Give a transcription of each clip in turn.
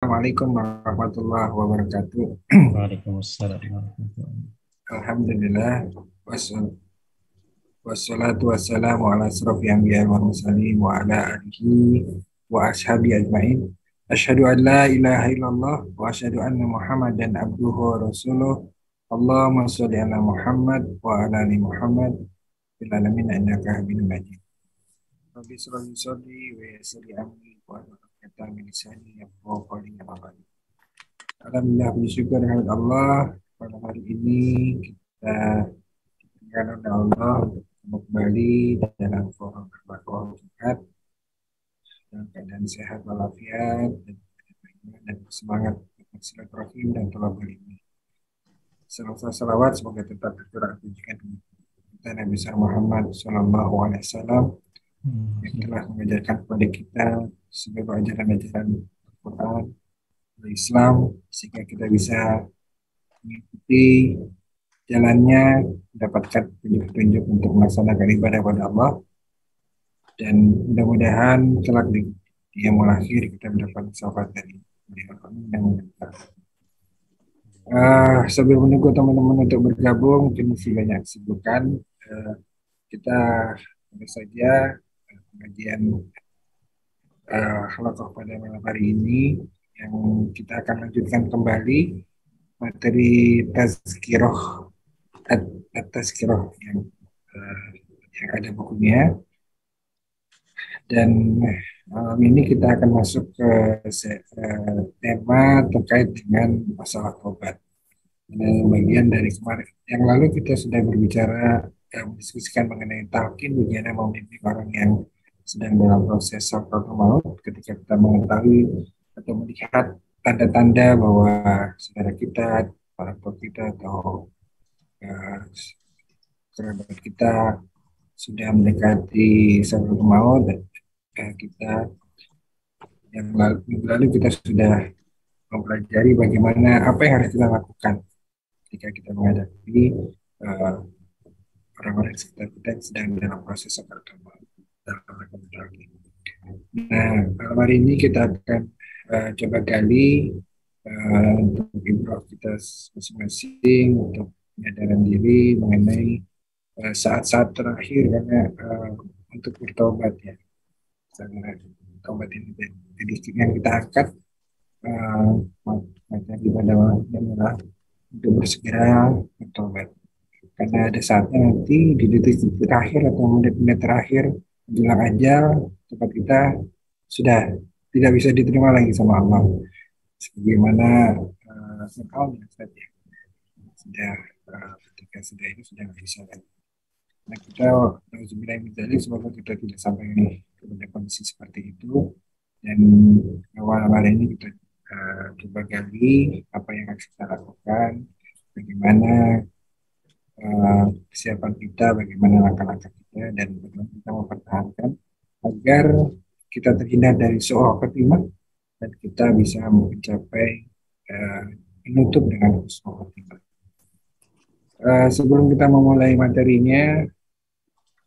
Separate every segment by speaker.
Speaker 1: Assalamualaikum warahmatullahi wabarakatuh.
Speaker 2: Waalaikumsalam warahmatullahi
Speaker 1: Alhamdulillah wassalatu wassalamu ala asrofil anbiya'i wal mursalin wa ala alihi wa ashabi ajmain. Asyhadu an la ilaha illallah wa asyhadu anna Muhammadan abduhu wa rasuluh. Allahumma sholli ala Muhammad wa ala ali Muhammad fil alamin innaka Hamidum Majid. Rabbi shrah li sadri wa yassir li amri wa hlul 'uqdatam min lisani yafqahu qawli. Alhamdulillah, bersyukur kepada Allah pada hari ini kita diberikan oleh Allah untuk kembali dalam forum berbahagia Jumat dalam keadaan sehat walafiat dan semangat untuk silaturahim dan tolong ilmu. Salawat semoga tetap tercurah tunjukkan kita Nabi besar Muhammad Sallallahu Alaihi Wasallam yang telah mengajarkan kepada kita sebagai ajaran-ajaran Al-Quran Islam sehingga kita bisa mengikuti jalannya, mendapatkan petunjuk-petunjuk untuk melaksanakan ibadah kepada Allah, dan mudah-mudahan kelak di yaumul akhir kita mendapat syafaat dari Allah yang menentukan. Sebelum menunggu teman-teman untuk bergabung, mungkin masih banyak kesibukan. Kita tentu saja pengajian halaqah pada malam hari ini yang kita akan lanjutkan kembali materi tazkirah yang ada bukunya, dan malam ini kita akan masuk ke tema terkait dengan masalah tobat. Bagian dari kemarin yang lalu kita sudah berbicara mendiskusikan mengenai talqin, bagaimana membimbing orang yang sedang dalam proses sakaratul maut ketika kita mengetahui atau melihat tanda-tanda bahwa saudara kita, orang tua kita atau kerabat kita sudah mendekati sakaratul maut, dan kita yang lalu kita sudah mempelajari bagaimana apa yang harus kita lakukan ketika kita menghadapi orang-orang sekitar kita yang sedang dalam proses sakaratul maut. Nah, malam hari ini kita akan coba gali untuk ibrah kita masing-masing untuk penyadaran diri mengenai saat-saat terakhir karena untuk bertobat ya. Tobat ini jadi yang kita angkat materi pada adalah untuk bersegera bertobat, karena ada saatnya nanti di detik terakhir atau menit-menit terakhir menjelang ajal tempat kita sudah tidak bisa diterima lagi sama Allah, sebagaimana halnya saja sudah ketika sudah itu sudah nggak bisa lagi. Nah, kita semoga kita tidak sampai kepada kondisi seperti itu, dan awal-awal ini kita coba gali apa yang harus kita lakukan, bagaimana kesiapan kita, bagaimana langkah-langkah kita, dan bagaimana kita mempertahankan agar kita terhindar dari su'ul khotimah dan kita bisa mencapai menutup dengan husnul khotimah. Sebelum kita memulai materinya,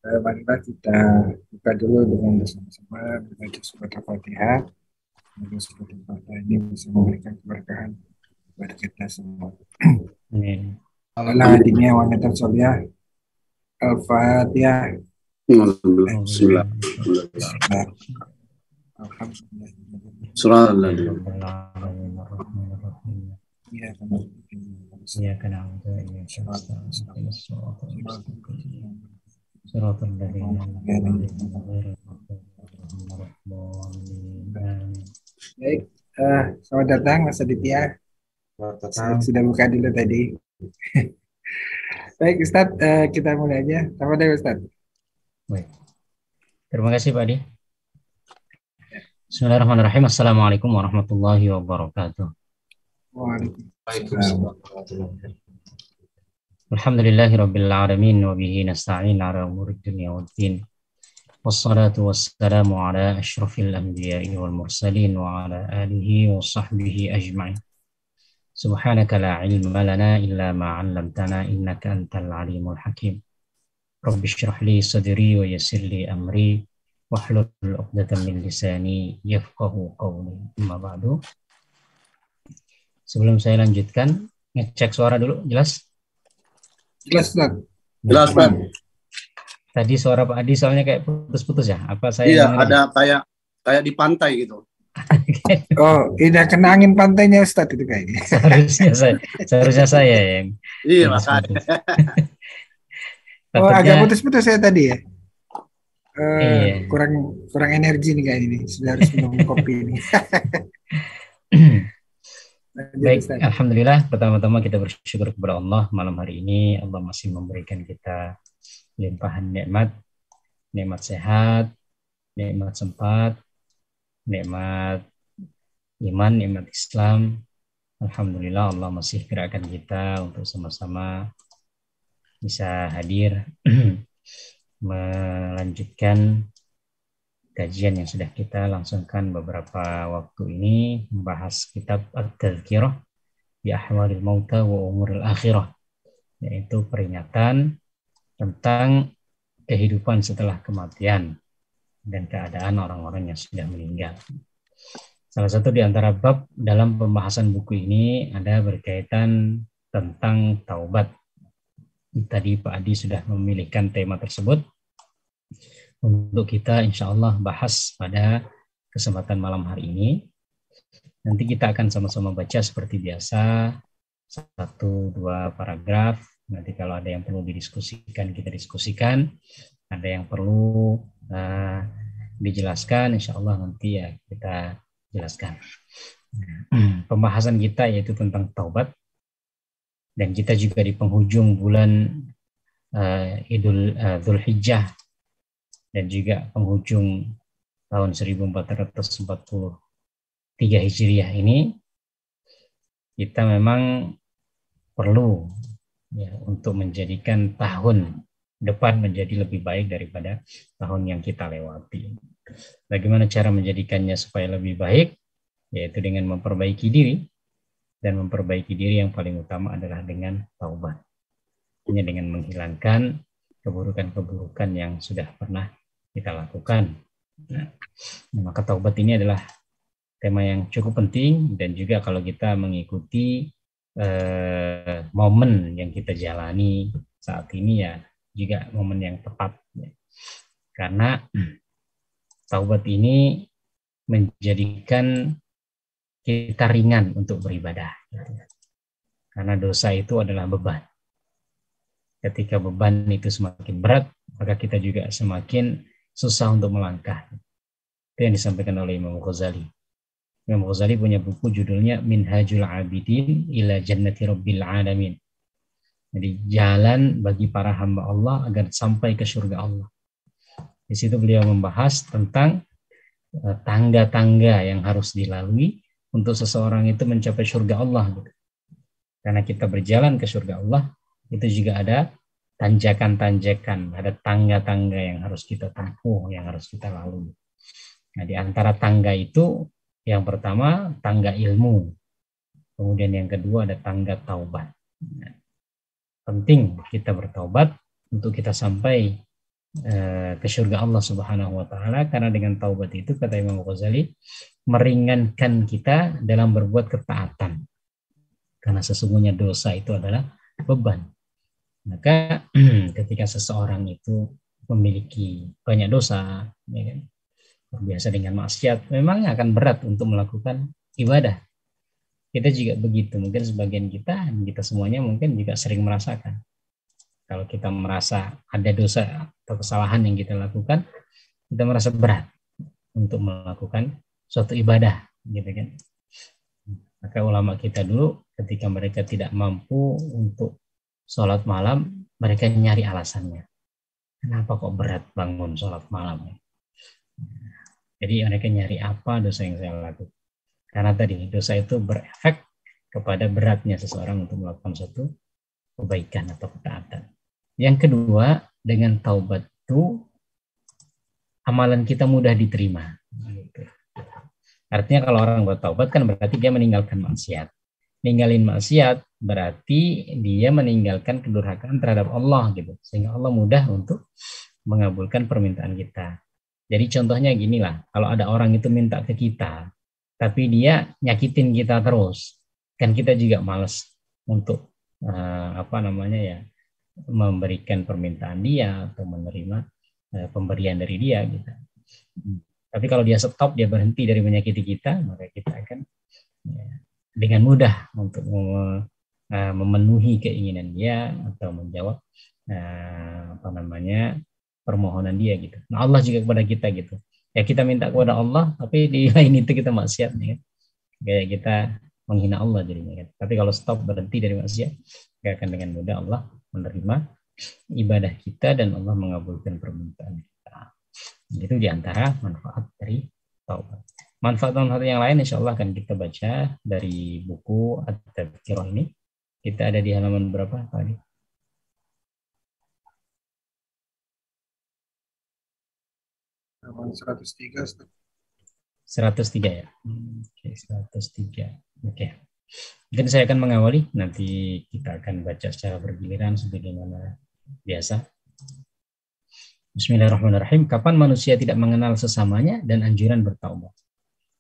Speaker 1: marilah kita buka dulu dengan bersama-sama membaca surat Al-Fatihah. Semoga surat Al-Fatihah ini bisa memberikan keberkahan kepada kita semua.
Speaker 2: Amin.
Speaker 1: Allah hadinya wa natal soliyah. Al-Fatihah.
Speaker 2: Bismillah.
Speaker 1: Alhamdulillah.
Speaker 3: Surah Al-Ladin.
Speaker 2: Iyyaka na'budu wa iyyaka nasta'in. Ihdinas siratal mustaqim. Siratal ladzina an'amta 'alaihim ghairil maghdubi 'alaihim.
Speaker 1: Baik, selamat datang Mas Aditya. Sudah buka dulu tadi. Baik Ustadz, kita mulai aja. Selamat datang Ustadz.
Speaker 2: Baik. Terima kasih Pak Adi. Bismillahirrahmanirrahim. Assalamualaikum warahmatullahi wabarakatuh.
Speaker 1: Waalaikumsalam.
Speaker 2: Alhamdulillahi rabbil alamin wa bihi nasta'in ala umuri dunya waddin. Wassalatu wassalamu ala asyrafil anbiya'i wal mursalin wa ala alihi wa sahbihi ajma'in. Subhanaka la ilma lana illa ma 'allamtana innaka antal alimul hakim. Rabbi shrah li sadri wa yassir li amri wahlul 'uqdatam min lisani yafqahu qawli. Amma ba'du. Sebelum saya lanjutkan, ngecek suara dulu, jelas?
Speaker 1: Jelas, Ustaz.
Speaker 3: Jelas, Ustaz.
Speaker 2: Tadi suara Pak Adi soalnya kayak putus-putus ya? Apa saya
Speaker 3: Iya,
Speaker 2: yang
Speaker 3: ada
Speaker 2: dengerin?
Speaker 3: kayak di pantai gitu.
Speaker 1: Oh, udah kena angin pantainya Ustaz itu kayaknya.
Speaker 2: Seharusnya saya yang
Speaker 3: Iya, makanya.
Speaker 2: putus-putus.
Speaker 1: Oh, agak
Speaker 2: Takutnya
Speaker 1: putus-putus ya tadi ya.
Speaker 2: iya.
Speaker 1: Kurang kurang energi nih kayak ini. Sudah harus minum kopi ini. Lanjut,
Speaker 2: Baik,
Speaker 1: Ustaz.
Speaker 2: alhamdulillah. Pertama-tama kita bersyukur kepada Allah malam hari ini. Allah masih memberikan kita limpahan nikmat sehat, nikmat sempat, nikmat iman, nikmat Islam. Alhamdulillah Allah masih gerakkan kita untuk sama-sama bisa hadir melanjutkan kajian yang sudah kita langsungkan beberapa waktu ini, membahas kitab At-Tadhkirah bi Ahwalil Mauta wa Umuril Akhirah, yaitu peringatan tentang kehidupan setelah kematian dan keadaan orang-orang yang sudah meninggal. Salah satu di antara bab dalam pembahasan buku ini ada berkaitan tentang taubat. Tadi Pak Adi sudah memilihkan tema tersebut untuk kita insya Allah bahas pada kesempatan malam hari ini. Nanti kita akan sama-sama baca seperti biasa, 1-2 paragraf. Nanti kalau ada yang perlu didiskusikan, kita diskusikan. Ada yang perlu dijelaskan, insya Allah nanti ya kita jelaskan. Pembahasan kita yaitu tentang taubat. Dan kita juga di penghujung bulan Dzulhijjah dan juga penghujung tahun 1443 Hijriah ini, kita memang perlu ya, untuk menjadikan tahun depan menjadi lebih baik daripada tahun yang kita lewati. Bagaimana cara menjadikannya supaya lebih baik? Yaitu dengan memperbaiki diri. Dan memperbaiki diri yang paling utama adalah dengan taubat. Hanya dengan menghilangkan keburukan-keburukan yang sudah pernah kita lakukan. Nah, maka taubat ini adalah tema yang cukup penting, dan juga kalau kita mengikuti momen yang kita jalani saat ini ya juga momen yang tepat. Karena taubat ini menjadikan kita ringan untuk beribadah. Karena dosa itu adalah beban. Ketika beban itu semakin berat, maka kita juga semakin susah untuk melangkah. Itu yang disampaikan oleh Imam Ghazali. Imam Ghazali punya buku judulnya Minhajul Abidin ila Jannati Rabbil Alamin. Jadi jalan bagi para hamba Allah agar sampai ke surga Allah. Di situ beliau membahas tentang tangga-tangga yang harus dilalui untuk seseorang itu mencapai surga Allah. Karena kita berjalan ke surga Allah, itu juga ada tanjakan-tanjakan, ada tangga-tangga yang harus kita tempuh, yang harus kita lalui. Nah, di antara tangga itu, yang pertama tangga ilmu, kemudian yang kedua ada tangga taubat. Nah, penting kita bertaubat untuk kita sampai ke surga Allah Subhanahu wa taala, karena dengan taubat itu, kata Imam Ghazali, meringankan kita dalam berbuat ketaatan. Karena sesungguhnya dosa itu adalah beban. Maka ketika seseorang itu memiliki banyak dosa, ya kan, terbiasa dengan maksiat, memang akan berat untuk melakukan ibadah. Kita juga begitu, mungkin sebagian kita semuanya mungkin juga sering merasakan. Kalau kita merasa ada dosa atau kesalahan yang kita lakukan, kita merasa berat untuk melakukan suatu ibadah, gitu kan. Maka ulama kita dulu ketika mereka tidak mampu untuk sholat malam, mereka nyari alasannya. Kenapa kok berat bangun sholat malam? Jadi mereka nyari apa dosa yang saya lakukan. Karena tadi dosa itu berefek kepada beratnya seseorang untuk melakukan suatu kebaikan atau ketaatan. Yang kedua, dengan taubat itu amalan kita mudah diterima. Artinya kalau orang bertaubat kan berarti dia meninggalkan maksiat. Ninggalin maksiat berarti dia meninggalkan kedurhakaan terhadap Allah gitu. Sehingga Allah mudah untuk mengabulkan permintaan kita. Jadi contohnya ginilah, kalau ada orang itu minta ke kita, tapi dia nyakitin kita terus. Kan kita juga malas untuk memberikan permintaan dia atau menerima pemberian dari dia gitu. Tapi kalau dia stop, dia berhenti dari menyakiti kita, maka kita akan dengan mudah untuk memenuhi keinginan dia atau menjawab permohonan dia gitu. Nah, Allah juga kepada kita gitu. Ya kita minta kepada Allah, tapi di lain itu kita maksiat ya. Kayak kita menghina Allah jadinya kan. Tapi kalau stop, berhenti dari maksiat, ya akan dengan mudah Allah menerima ibadah kita dan Allah mengabulkan permintaan kita. Itu diantara manfaat dari taubat. Manfaat-manfaat yang lain insya Allah akan kita baca dari buku At-Tadhkirah ini. Kita ada di halaman berapa tadi?
Speaker 1: Halaman 103.
Speaker 2: 103 ya. Oke, 103. Oke. Mungkin saya akan mengawali, nanti kita akan baca secara bergiliran sebagaimana biasa. Bismillahirrahmanirrahim. Kapan manusia tidak mengenal sesamanya dan anjuran bertaubat?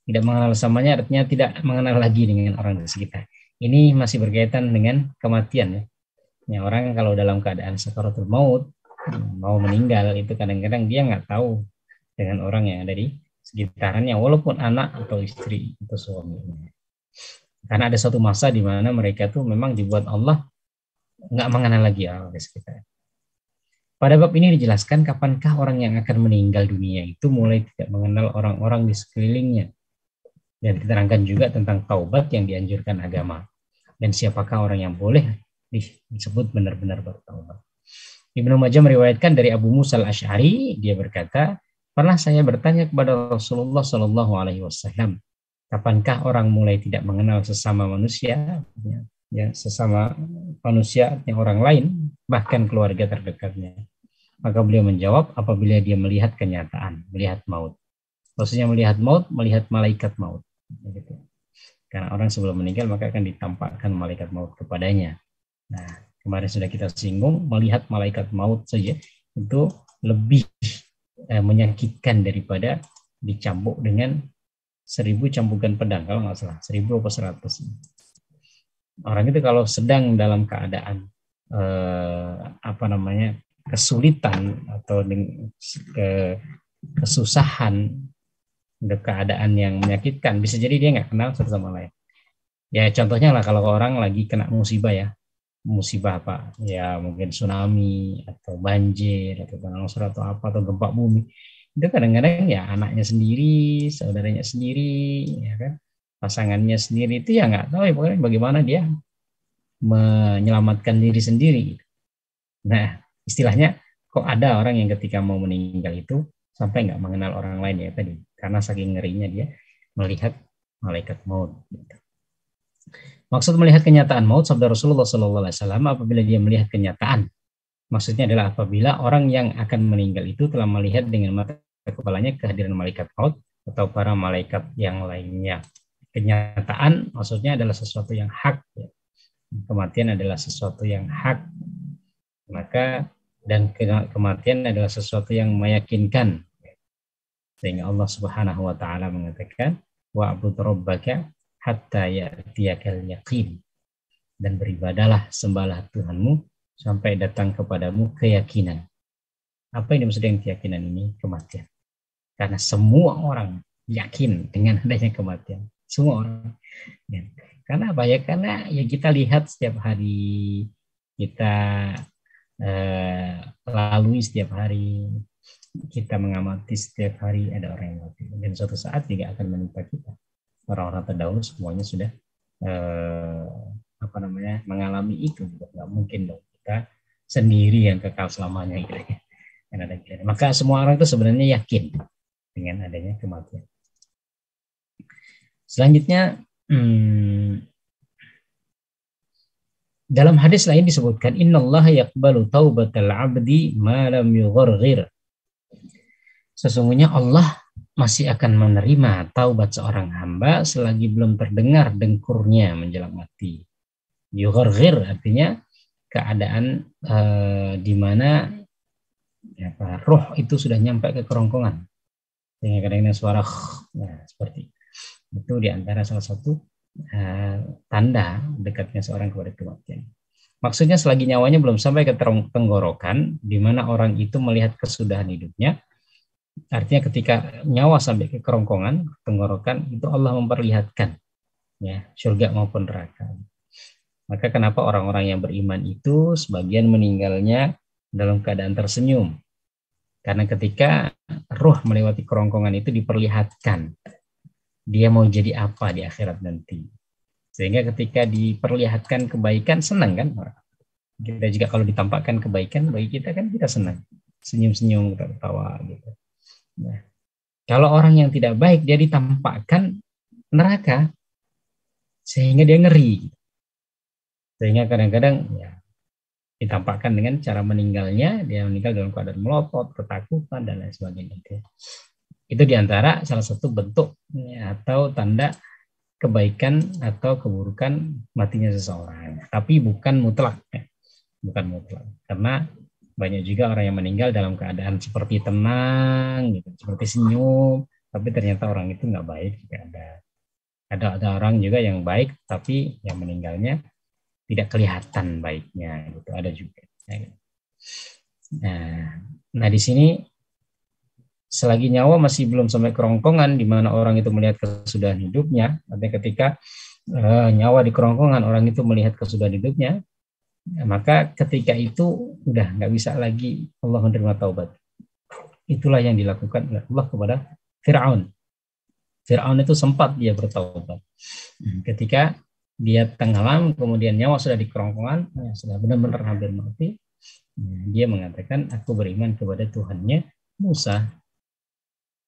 Speaker 2: Tidak mengenal sesamanya artinya tidak mengenal lagi dengan orang di sekitar. Ini masih berkaitan dengan kematian ya. Ya, orang kalau dalam keadaan sakaratul maut, mau meninggal, itu kadang-kadang dia nggak tahu dengan orang yang ada di sekitarnya, walaupun anak atau istri atau suaminya. Karena ada suatu masa di mana mereka tuh memang dibuat Allah nggak mengenal lagi orang di sekitar. Pada bab ini dijelaskan kapankah orang yang akan meninggal dunia itu mulai tidak mengenal orang-orang di sekelilingnya. Dan diterangkan juga tentang taubat yang dianjurkan agama. Dan siapakah orang yang boleh disebut benar-benar bertaubat. Ibnu Majah meriwayatkan dari Abu Musa al-Asy'ari, dia berkata, pernah saya bertanya kepada Rasulullah Shallallahu Alaihi Wasallam, kapankah orang mulai tidak mengenal sesama manusia, ya sesama manusia yang orang lain, bahkan keluarga terdekatnya. Maka beliau menjawab, apabila dia melihat kenyataan, melihat maut. Maksudnya melihat maut, melihat malaikat maut. Gitu. Karena orang sebelum meninggal maka akan ditampakkan malaikat maut kepadanya. Nah, kemarin sudah kita singgung, melihat malaikat maut saja itu lebih menyakitkan daripada dicambuk dengan 1000 cambukan pedang, kalau nggak salah 1000 atau 100. Orang itu kalau sedang dalam keadaan kesulitan atau kesusahan, keadaan yang menyakitkan, bisa jadi dia nggak kenal satu sama lain. Ya contohnya lah kalau orang lagi kena musibah ya, musibah apa? Ya mungkin tsunami atau banjir atau tanah longsor atau apa atau gempa bumi. Itu kadang-kadang ya anaknya sendiri, saudaranya sendiri, ya kan, pasangannya sendiri itu ya nggak tahu ya pokoknya bagaimana dia menyelamatkan diri sendiri. Nah istilahnya kok ada orang yang ketika mau meninggal itu sampai nggak mengenal orang lain ya tadi, karena saking ngerinya dia melihat malaikat maut. Maksud melihat kenyataan maut, sabda Rasulullah SAW, apabila dia melihat kenyataan, maksudnya adalah apabila orang yang akan meninggal itu telah melihat dengan mata kepalanya kehadiran malaikat maut atau para malaikat yang lainnya. Kenyataan maksudnya adalah sesuatu yang hak. Kematian adalah sesuatu yang hak. Maka dan kematian adalah sesuatu yang meyakinkan. Sehingga Allah Subhanahu wa taala mengatakan, wa'bud rabbaka hatta ya'tiyakal yaqin. Dan beribadalah, sembahlah Tuhanmu sampai datang kepadamu keyakinan. Apa yang dimaksud dengan keyakinan ini? Kematian. Karena semua orang yakin dengan adanya kematian. Semua orang. Ya. Karena apa ya? Karena ya kita lihat setiap hari, kita lalui setiap hari, kita mengamati setiap hari ada orang yang mati. Dan suatu saat juga akan menimpa kita. Orang-orang terdahulu semuanya sudah mengalami itu. Nggak mungkin dong kita sendiri yang kekal selamanya gitu ya. Maka semua orang itu sebenarnya yakin dengan adanya kematian. Selanjutnya dalam hadis lain disebutkan, innallaha yaqbalu taubatal 'abdi ma lam yugharghir. Sesungguhnya Allah masih akan menerima taubat seorang hamba selagi belum terdengar dengkurnya menjelang mati. Yugharghir artinya keadaan di mana roh itu sudah nyampe ke kerongkongan. Sehingga kadang-kadang suara seperti itu diantara salah satu tanda dekatnya seorang kepada kematian. Maksudnya selagi nyawanya belum sampai ke tenggorokan, di mana orang itu melihat kesudahan hidupnya. Artinya ketika nyawa sampai ke kerongkongan, tenggorokan, itu Allah memperlihatkan ya surga maupun neraka. Maka kenapa orang-orang yang beriman itu sebagian meninggalnya dalam keadaan tersenyum? Karena ketika ruh melewati kerongkongan itu diperlihatkan dia mau jadi apa di akhirat nanti. Sehingga ketika diperlihatkan kebaikan senang kan? Kita juga kalau ditampakkan kebaikan bagi kita kan kita senang. Senyum-senyum, kita ketawa gitu. Nah, kalau orang yang tidak baik dia ditampakkan neraka sehingga dia ngeri. Sehingga kadang-kadang ya ditampakkan dengan cara meninggalnya, dia meninggal dalam keadaan melotot, ketakutan dan lain sebagainya. Itu diantara salah satu bentuk ya, atau tanda kebaikan atau keburukan matinya seseorang. Tapi bukan mutlak ya. Bukan mutlak. Karena banyak juga orang yang meninggal dalam keadaan seperti tenang, gitu, seperti senyum, tapi ternyata orang itu nggak baik. Ada orang juga yang baik, tapi yang meninggalnya tidak kelihatan baiknya, gitu. Ada juga. Nah di sini selagi nyawa masih belum sampai kerongkongan, di mana orang itu melihat kesudahan hidupnya, artinya ketika nyawa di kerongkongan orang itu melihat kesudahan hidupnya, maka ketika itu udah nggak bisa lagi Allah menerima taubat. Itulah yang dilakukan oleh Allah kepada Fir'aun. Fir'aun itu sempat dia bertaubat. Ketika dia tenggelam, kemudian nyawa sudah di kerongkongan, sudah benar-benar hampir mati, dia mengatakan, aku beriman kepada Tuhannya Musa.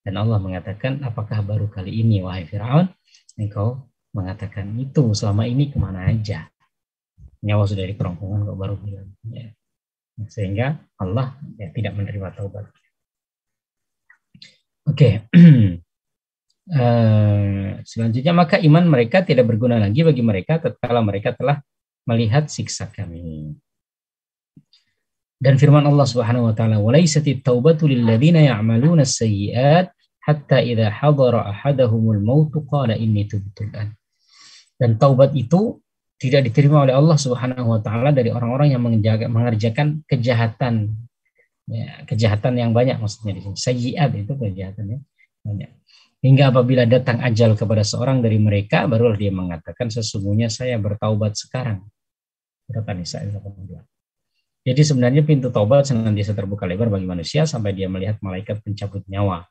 Speaker 2: Dan Allah mengatakan, apakah baru kali ini, wahai Fir'aun, engkau mengatakan itu, selama ini kemana aja? Nyawa sudah di kerongkongan kok baru bilang ya. Sehingga Allah ya, tidak menerima taubat. Oke. Selanjutnya maka iman mereka tidak berguna lagi bagi mereka tatkala mereka telah melihat siksa kami. Dan firman Allah Subhanahu wa taala, "Walaisatit taubatu lil ladzina ya'maluna as-sayyi'at hatta idza hadara ahadahumul maut qala inni tubtu al-an." Dan taubat itu tidak diterima oleh Allah Subhanahu wa taala dari orang-orang yang mengerjakan kejahatan. Ya, kejahatan yang banyak maksudnya di sini. Sayyi'at itu kejahatannya banyak. Hingga apabila datang ajal kepada seorang dari mereka, barulah dia mengatakan sesungguhnya saya bertaubat sekarang. Surat An-Nisa 82. Jadi sebenarnya pintu taubat senantiasa terbuka lebar bagi manusia sampai dia melihat malaikat pencabut nyawa.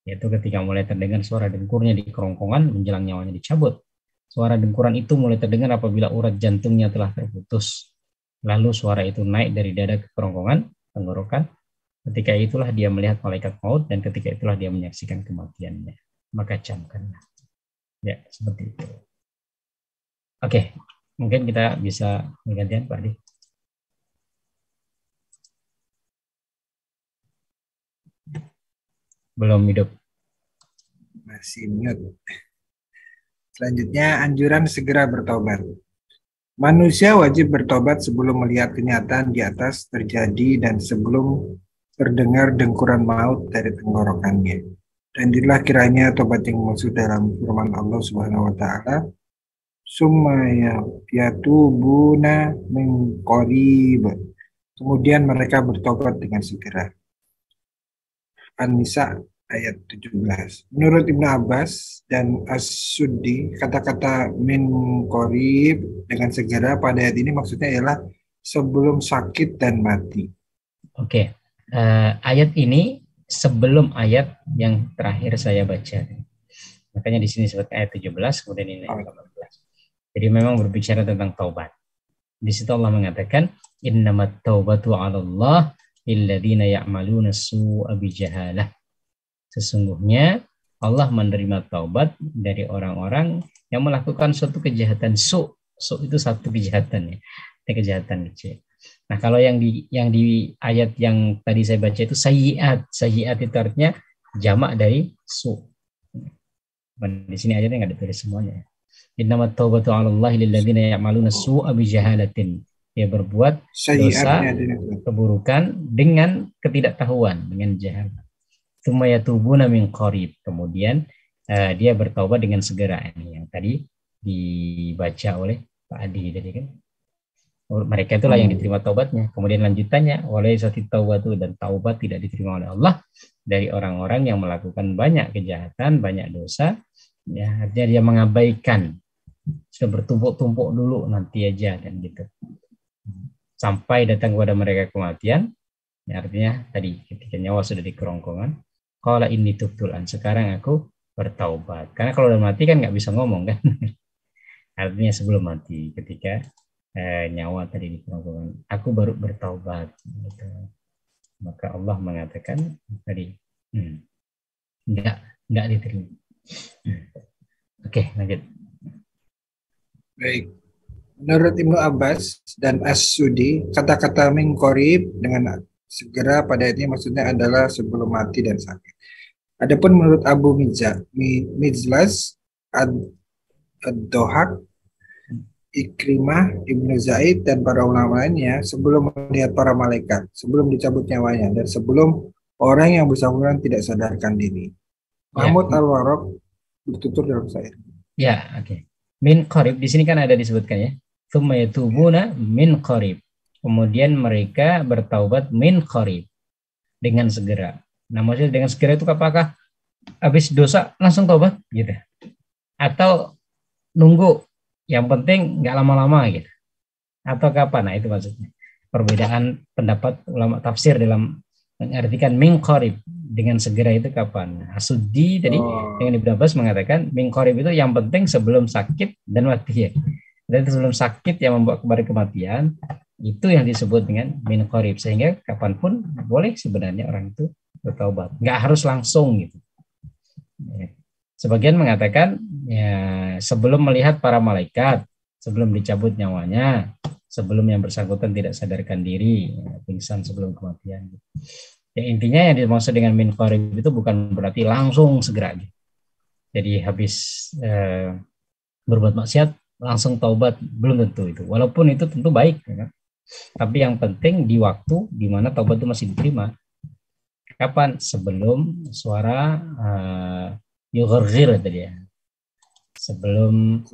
Speaker 2: Yaitu ketika mulai terdengar suara dengkurnya di kerongkongan menjelang nyawanya dicabut. Suara dengkuran itu mulai terdengar apabila urat jantungnya telah terputus. Lalu suara itu naik dari dada ke kerongkongan, tenggorokan. Ketika itulah dia melihat malaikat maut dan ketika itulah dia menyaksikan kematiannya. Maka camkanlah. Ya, seperti itu. Oke, mungkin kita bisa menggantian Pak Adi. Belum hidup.
Speaker 1: Masih mute. Selanjutnya, anjuran segera bertobat. Manusia wajib bertobat sebelum melihat kenyataan di atas terjadi dan sebelum terdengar dengkuran maut dari tenggorokannya. Dan inilah kiranya tobat yang maksud dalam firman Allah Subhanahu wa taala, "Summa yatubuna min qarib." Kemudian mereka bertobat dengan segera. An-Nisa ayat 17. Menurut Ibnu Abbas dan As-Suddi, kata-kata min qarib dengan segera pada ayat ini maksudnya ialah sebelum sakit dan mati.
Speaker 2: Oke. Ayat ini sebelum ayat yang terakhir saya baca. Makanya di sini seperti ayat 17, kemudian ini ayat 18. Jadi memang berbicara tentang taubat. Di situ Allah mengatakan, innamat taubatu 'alallah lilladzina ya'maluna su'a bijahalah. Sesungguhnya Allah menerima taubat dari orang-orang yang melakukan suatu kejahatan su'. Su' itu satu kejahatan ya. Kejahatan kecil. Nah, kalau yang di ayat yang tadi saya baca itu sayyi'at. Sayyi'at itu artinya jamak dari su'. Di sini ayatnya nggak ditulis semuanya. Innamat taubatu 'alallahi lilladzina ya'maluna su'a bijahalatin. Dia berbuat dosa, keburukan dengan ketidaktahuan, dengan jahalat. Tsumma yatubuna min qarib. Kemudian dia bertaubat dengan segera. Ini yang tadi dibaca oleh Pak Adi tadi kan. Mereka itulah yang diterima taubatnya. Kemudian lanjutannya, walaysati taubatu, dan taubat tidak diterima oleh Allah dari orang-orang yang melakukan banyak kejahatan, banyak dosa. Ya, artinya dia mengabaikan, sudah bertumpuk-tumpuk dulu nanti aja kan gitu. Sampai datang kepada mereka kematian. Ya, artinya tadi ketika nyawa sudah di kerongkongan, qala inni tubtu an, sekarang aku bertaubat. Karena kalau udah mati kan nggak bisa ngomong kan. Artinya sebelum mati, ketika nyawa tadi di kerongkongan, aku baru bertaubat gitu. Maka Allah mengatakan tadi nggak diterima. Oke, lanjut.
Speaker 1: Baik. Menurut Ibnu Abbas dan As-Sudi, kata-kata min qarib dengan segera pada ini maksudnya adalah sebelum mati dan sakit. Adapun menurut Abu Mijlas Ad-Dohak, Ikrimah, Ibnu Zaid, dan para ulama lainnya, sebelum melihat para malaikat, sebelum dicabut nyawanya, dan sebelum orang yang bersangkutan tidak sadarkan diri. Mahmud Al-Warraq bertutur dalam syair.
Speaker 2: Ya, oke. Min qarib di sini kan ada disebutkan ya. Tsumma yatubuna min qarib. Kemudian mereka bertaubat min qarib, dengan segera. Nah, maksudnya dengan segera itu apakah habis dosa langsung taubat gitu? Atau nunggu, yang penting nggak lama-lama gitu? Atau kapan? Nah, itu maksudnya. Perbedaan pendapat ulama tafsir dalam mengartikan min qarib, dengan segera itu kapan. As-Sudi tadi dengan Ibnu Abbas mengatakan min qarib itu yang penting sebelum sakit dan mati ya. Dan sebelum sakit yang membawa kepada kematian, itu yang disebut dengan min qarib, sehingga kapanpun boleh sebenarnya orang itu bertaubat, nggak harus langsung gitu. Sebagian mengatakan ya, sebelum melihat para malaikat, sebelum dicabut nyawanya, sebelum yang bersangkutan tidak sadarkan diri, pingsan sebelum kematian. Ya, intinya yang dimaksud dengan min qarib itu bukan berarti langsung segera. Jadi habis berbuat maksiat langsung taubat, belum tentu itu. Walaupun itu tentu baik, ya. Tapi yang penting di waktu di mana taubat itu masih diterima. Kapan? Sebelum suara yugharghir tadi ya. Sebelum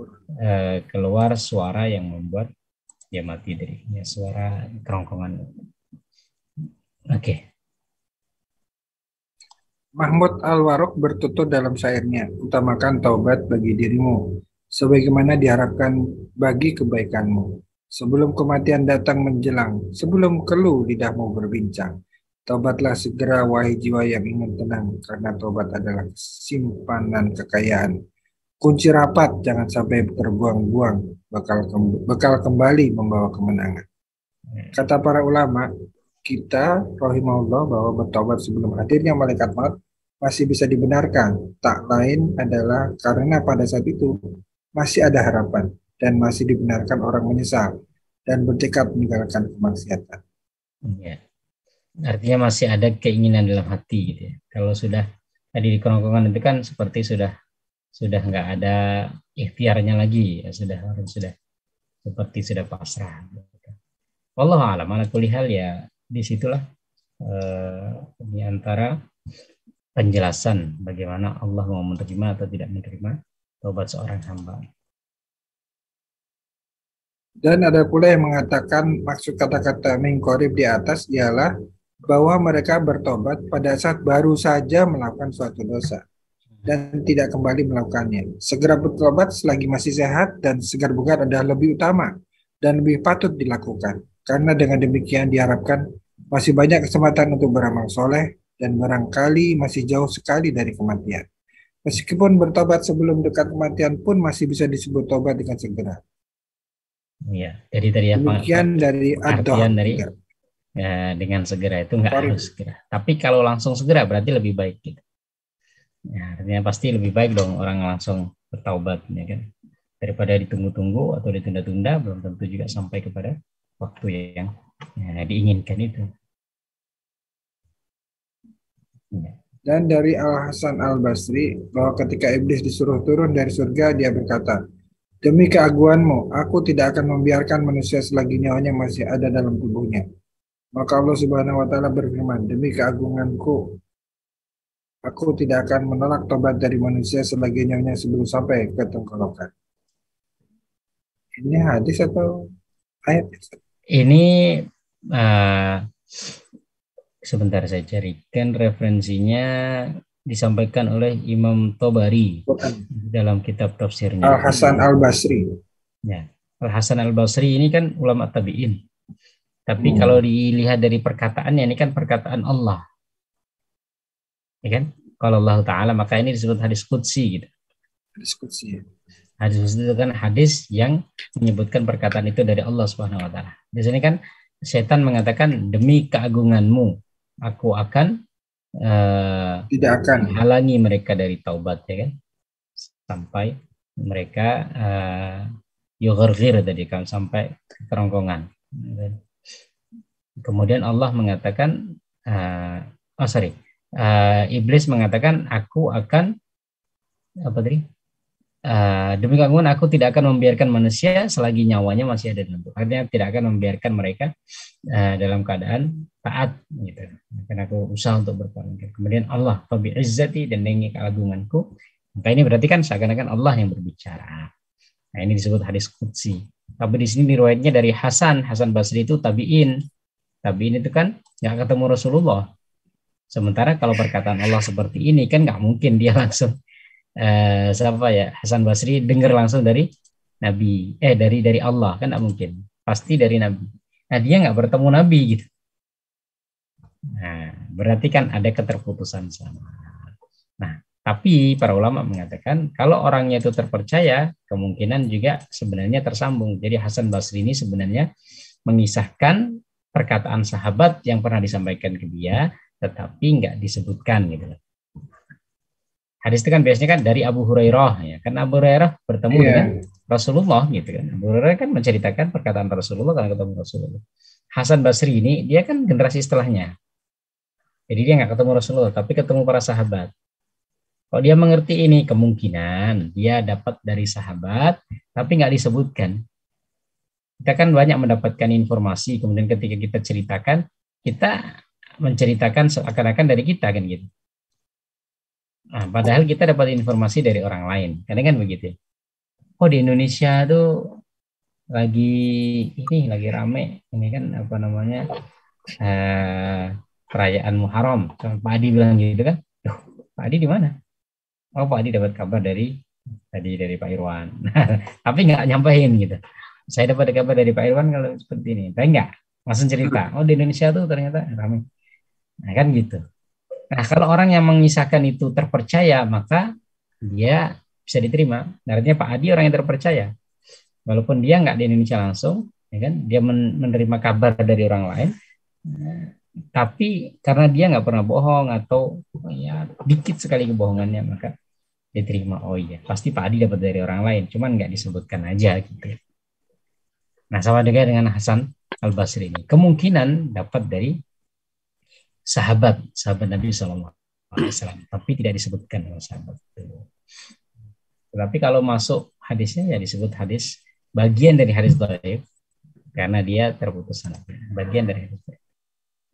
Speaker 2: keluar suara yang membuat dia mati dari ya, suara kerongkongan. Oke.
Speaker 1: Mahmud Al-Warraq bertutur dalam syairnya, utamakan taubat bagi dirimu, sebagaimana diharapkan bagi kebaikanmu. Sebelum kematian datang menjelang, sebelum keluh lidahmu berbincang, taubatlah segera wahai jiwa yang ingin tenang, karena taubat adalah simpanan kekayaan. Kunci rapat, jangan sampai terbuang-buang, bakal kembali membawa kemenangan. Kata para ulama, kita rahimahullah bahwa bertobat sebelum hadirnya malaikat maut masih bisa dibenarkan. Tak lain adalah karena pada saat itu masih ada harapan dan masih dibenarkan orang menyesal dan bertekad meninggalkan kemaksiatan.
Speaker 2: Ya. Artinya masih ada keinginan dalam hati gitu ya. Kalau sudah tadi di kerongkongan itu kan seperti sudah nggak ada ikhtiarnya lagi ya, sudah seperti sudah pasrah. Wallahu a'lam, ala kulli hal ya, disitulah di antara penjelasan bagaimana Allah mau menerima atau tidak menerima taubat seorang hamba.
Speaker 1: Dan ada pula yang mengatakan maksud kata-kata min qarib di atas ialah bahwa mereka bertobat pada saat baru saja melakukan suatu dosa dan tidak kembali melakukannya. Segera bertobat selagi masih sehat dan segar bugar adalah lebih utama dan lebih patut dilakukan. Karena dengan demikian diharapkan masih banyak kesempatan untuk beramal soleh dan barangkali masih jauh sekali dari kematian. Meskipun bertobat sebelum dekat kematian pun masih bisa disebut tobat dengan segera.
Speaker 2: Iya, jadi tadi
Speaker 1: demikian dari
Speaker 2: artian dari ya, dengan segera itu nggak harus segera. Tapi kalau langsung segera berarti lebih baik gitu. Ya, artinya pasti lebih baik dong orang langsung bertaubat ya kan. Daripada ditunggu-tunggu atau ditunda-tunda, belum tentu juga sampai kepada waktu yang diinginkan itu. Ya.
Speaker 1: Dan dari Al-Hasan Al-Basri bahwa ketika iblis disuruh turun dari surga, dia berkata, demi keagunganmu, aku tidak akan membiarkan manusia selagi nyawanya masih ada dalam tubuhnya. Maka Allah Subhanahu wa Ta'ala berfirman, demi keagunganku, aku tidak akan menolak tobat dari manusia selagi nyawanya sebelum sampai ke tenggorokan. Ini hadis atau ayat?
Speaker 2: Ini eh, sebentar saya carikan referensinya, disampaikan oleh Imam Tobari
Speaker 1: Bukan.
Speaker 2: dalam kitab tafsirnya.
Speaker 1: Al Hasan Al Basri.
Speaker 2: Ya, Al Hasan Al Basri ini kan ulama tabi'in. Tapi kalau dilihat dari perkataannya, ini kan perkataan Allah, ya kan? Kalau Allah Ta'ala, maka ini disebut hadis qudsi gitu.
Speaker 1: Diskusi.
Speaker 2: Hadis qudsi itu kan hadis yang menyebutkan perkataan itu dari Allah Subhanahu Wa Ta'ala. Di sini kan setan mengatakan, demi keagunganmu, aku akan
Speaker 1: Tidak akan.
Speaker 2: halangi mereka dari taubat, ya kan? Sampai mereka yugharghir tadi kan, sampai kerongkongan. Kemudian Allah mengatakan, iblis mengatakan, aku akan apa tadi? Demi keagungan aku tidak akan membiarkan manusia selagi nyawanya masih ada dalam tubuh. Artinya tidak akan membiarkan mereka dalam keadaan taat gitu. Karena aku usaha untuk berpaling. Kemudian Allah, fa bi izzati, dan dengan keagunganku. Maka ini berarti kan seakan-akan Allah yang berbicara. Nah, ini disebut hadis qudsi. Tapi di sini riwayatnya dari Hasan Basri itu tabi'in. Tabi'in itu kan nggak ketemu Rasulullah. Sementara kalau perkataan Allah seperti ini kan nggak mungkin dia langsung Hasan Basri dengar langsung dari Nabi, dari Allah, kan nggak mungkin. Pasti dari Nabi. Nah, dia nggak bertemu Nabi gitu. Nah, berarti kan ada keterputusan sama. Nah, tapi para ulama mengatakan kalau orangnya itu terpercaya, kemungkinan juga sebenarnya tersambung. Jadi Hasan Basri ini sebenarnya mengisahkan perkataan sahabat yang pernah disampaikan ke dia, tetapi nggak disebutkan gitu. Hadis itu kan biasanya kan dari Abu Hurairah, ya kan, Abu Hurairah bertemu dengan Rasulullah gitu kan. Abu Hurairah kan menceritakan perkataan Rasulullah karena ketemu Rasulullah. Hasan Basri ini dia kan generasi setelahnya. Jadi dia nggak ketemu Rasulullah, tapi ketemu para sahabat. Kalau dia mengerti ini, kemungkinan dia dapat dari sahabat, tapi nggak disebutkan. Kita kan banyak mendapatkan informasi, kemudian ketika kita ceritakan, kita menceritakan seakan-akan dari kita kan gitu. Nah, padahal kita dapat informasi dari orang lain, karena kan begitu. Oh, di Indonesia tuh lagi rame, ini kan apa namanya, perayaan Muharram. Pak Adi bilang gitu kan, Pak Adi di mana? Oh, Pak Adi dapat kabar dari Pak Irwan. Tapi nggak nyampein gitu. Saya dapat kabar dari Pak Irwan kalau seperti ini. Tapi nggak, langsung cerita. Oh, di Indonesia tuh ternyata ramai. Nah, kan gitu. Nah, kalau orang yang mengisahkan itu terpercaya, maka dia bisa diterima. Artinya Pak Adi orang yang terpercaya. Walaupun dia nggak di Indonesia langsung, ya kan? Dia menerima kabar dari orang lain. Tapi karena dia nggak pernah bohong atau ya dikit sekali kebohongannya, maka diterima. Oh iya, pasti Pak Adi dapat dari orang lain, cuman nggak disebutkan aja gitu. Nah, sama dengan Hasan Al Basri ini, kemungkinan dapat dari sahabat Nabi SAW, tapi tidak disebutkan oleh sahabat itu. Tapi kalau masuk hadisnya ya disebut hadis, bagian dari hadis dhaif, karena dia terputus sanad, bagian dari hadis dhaif.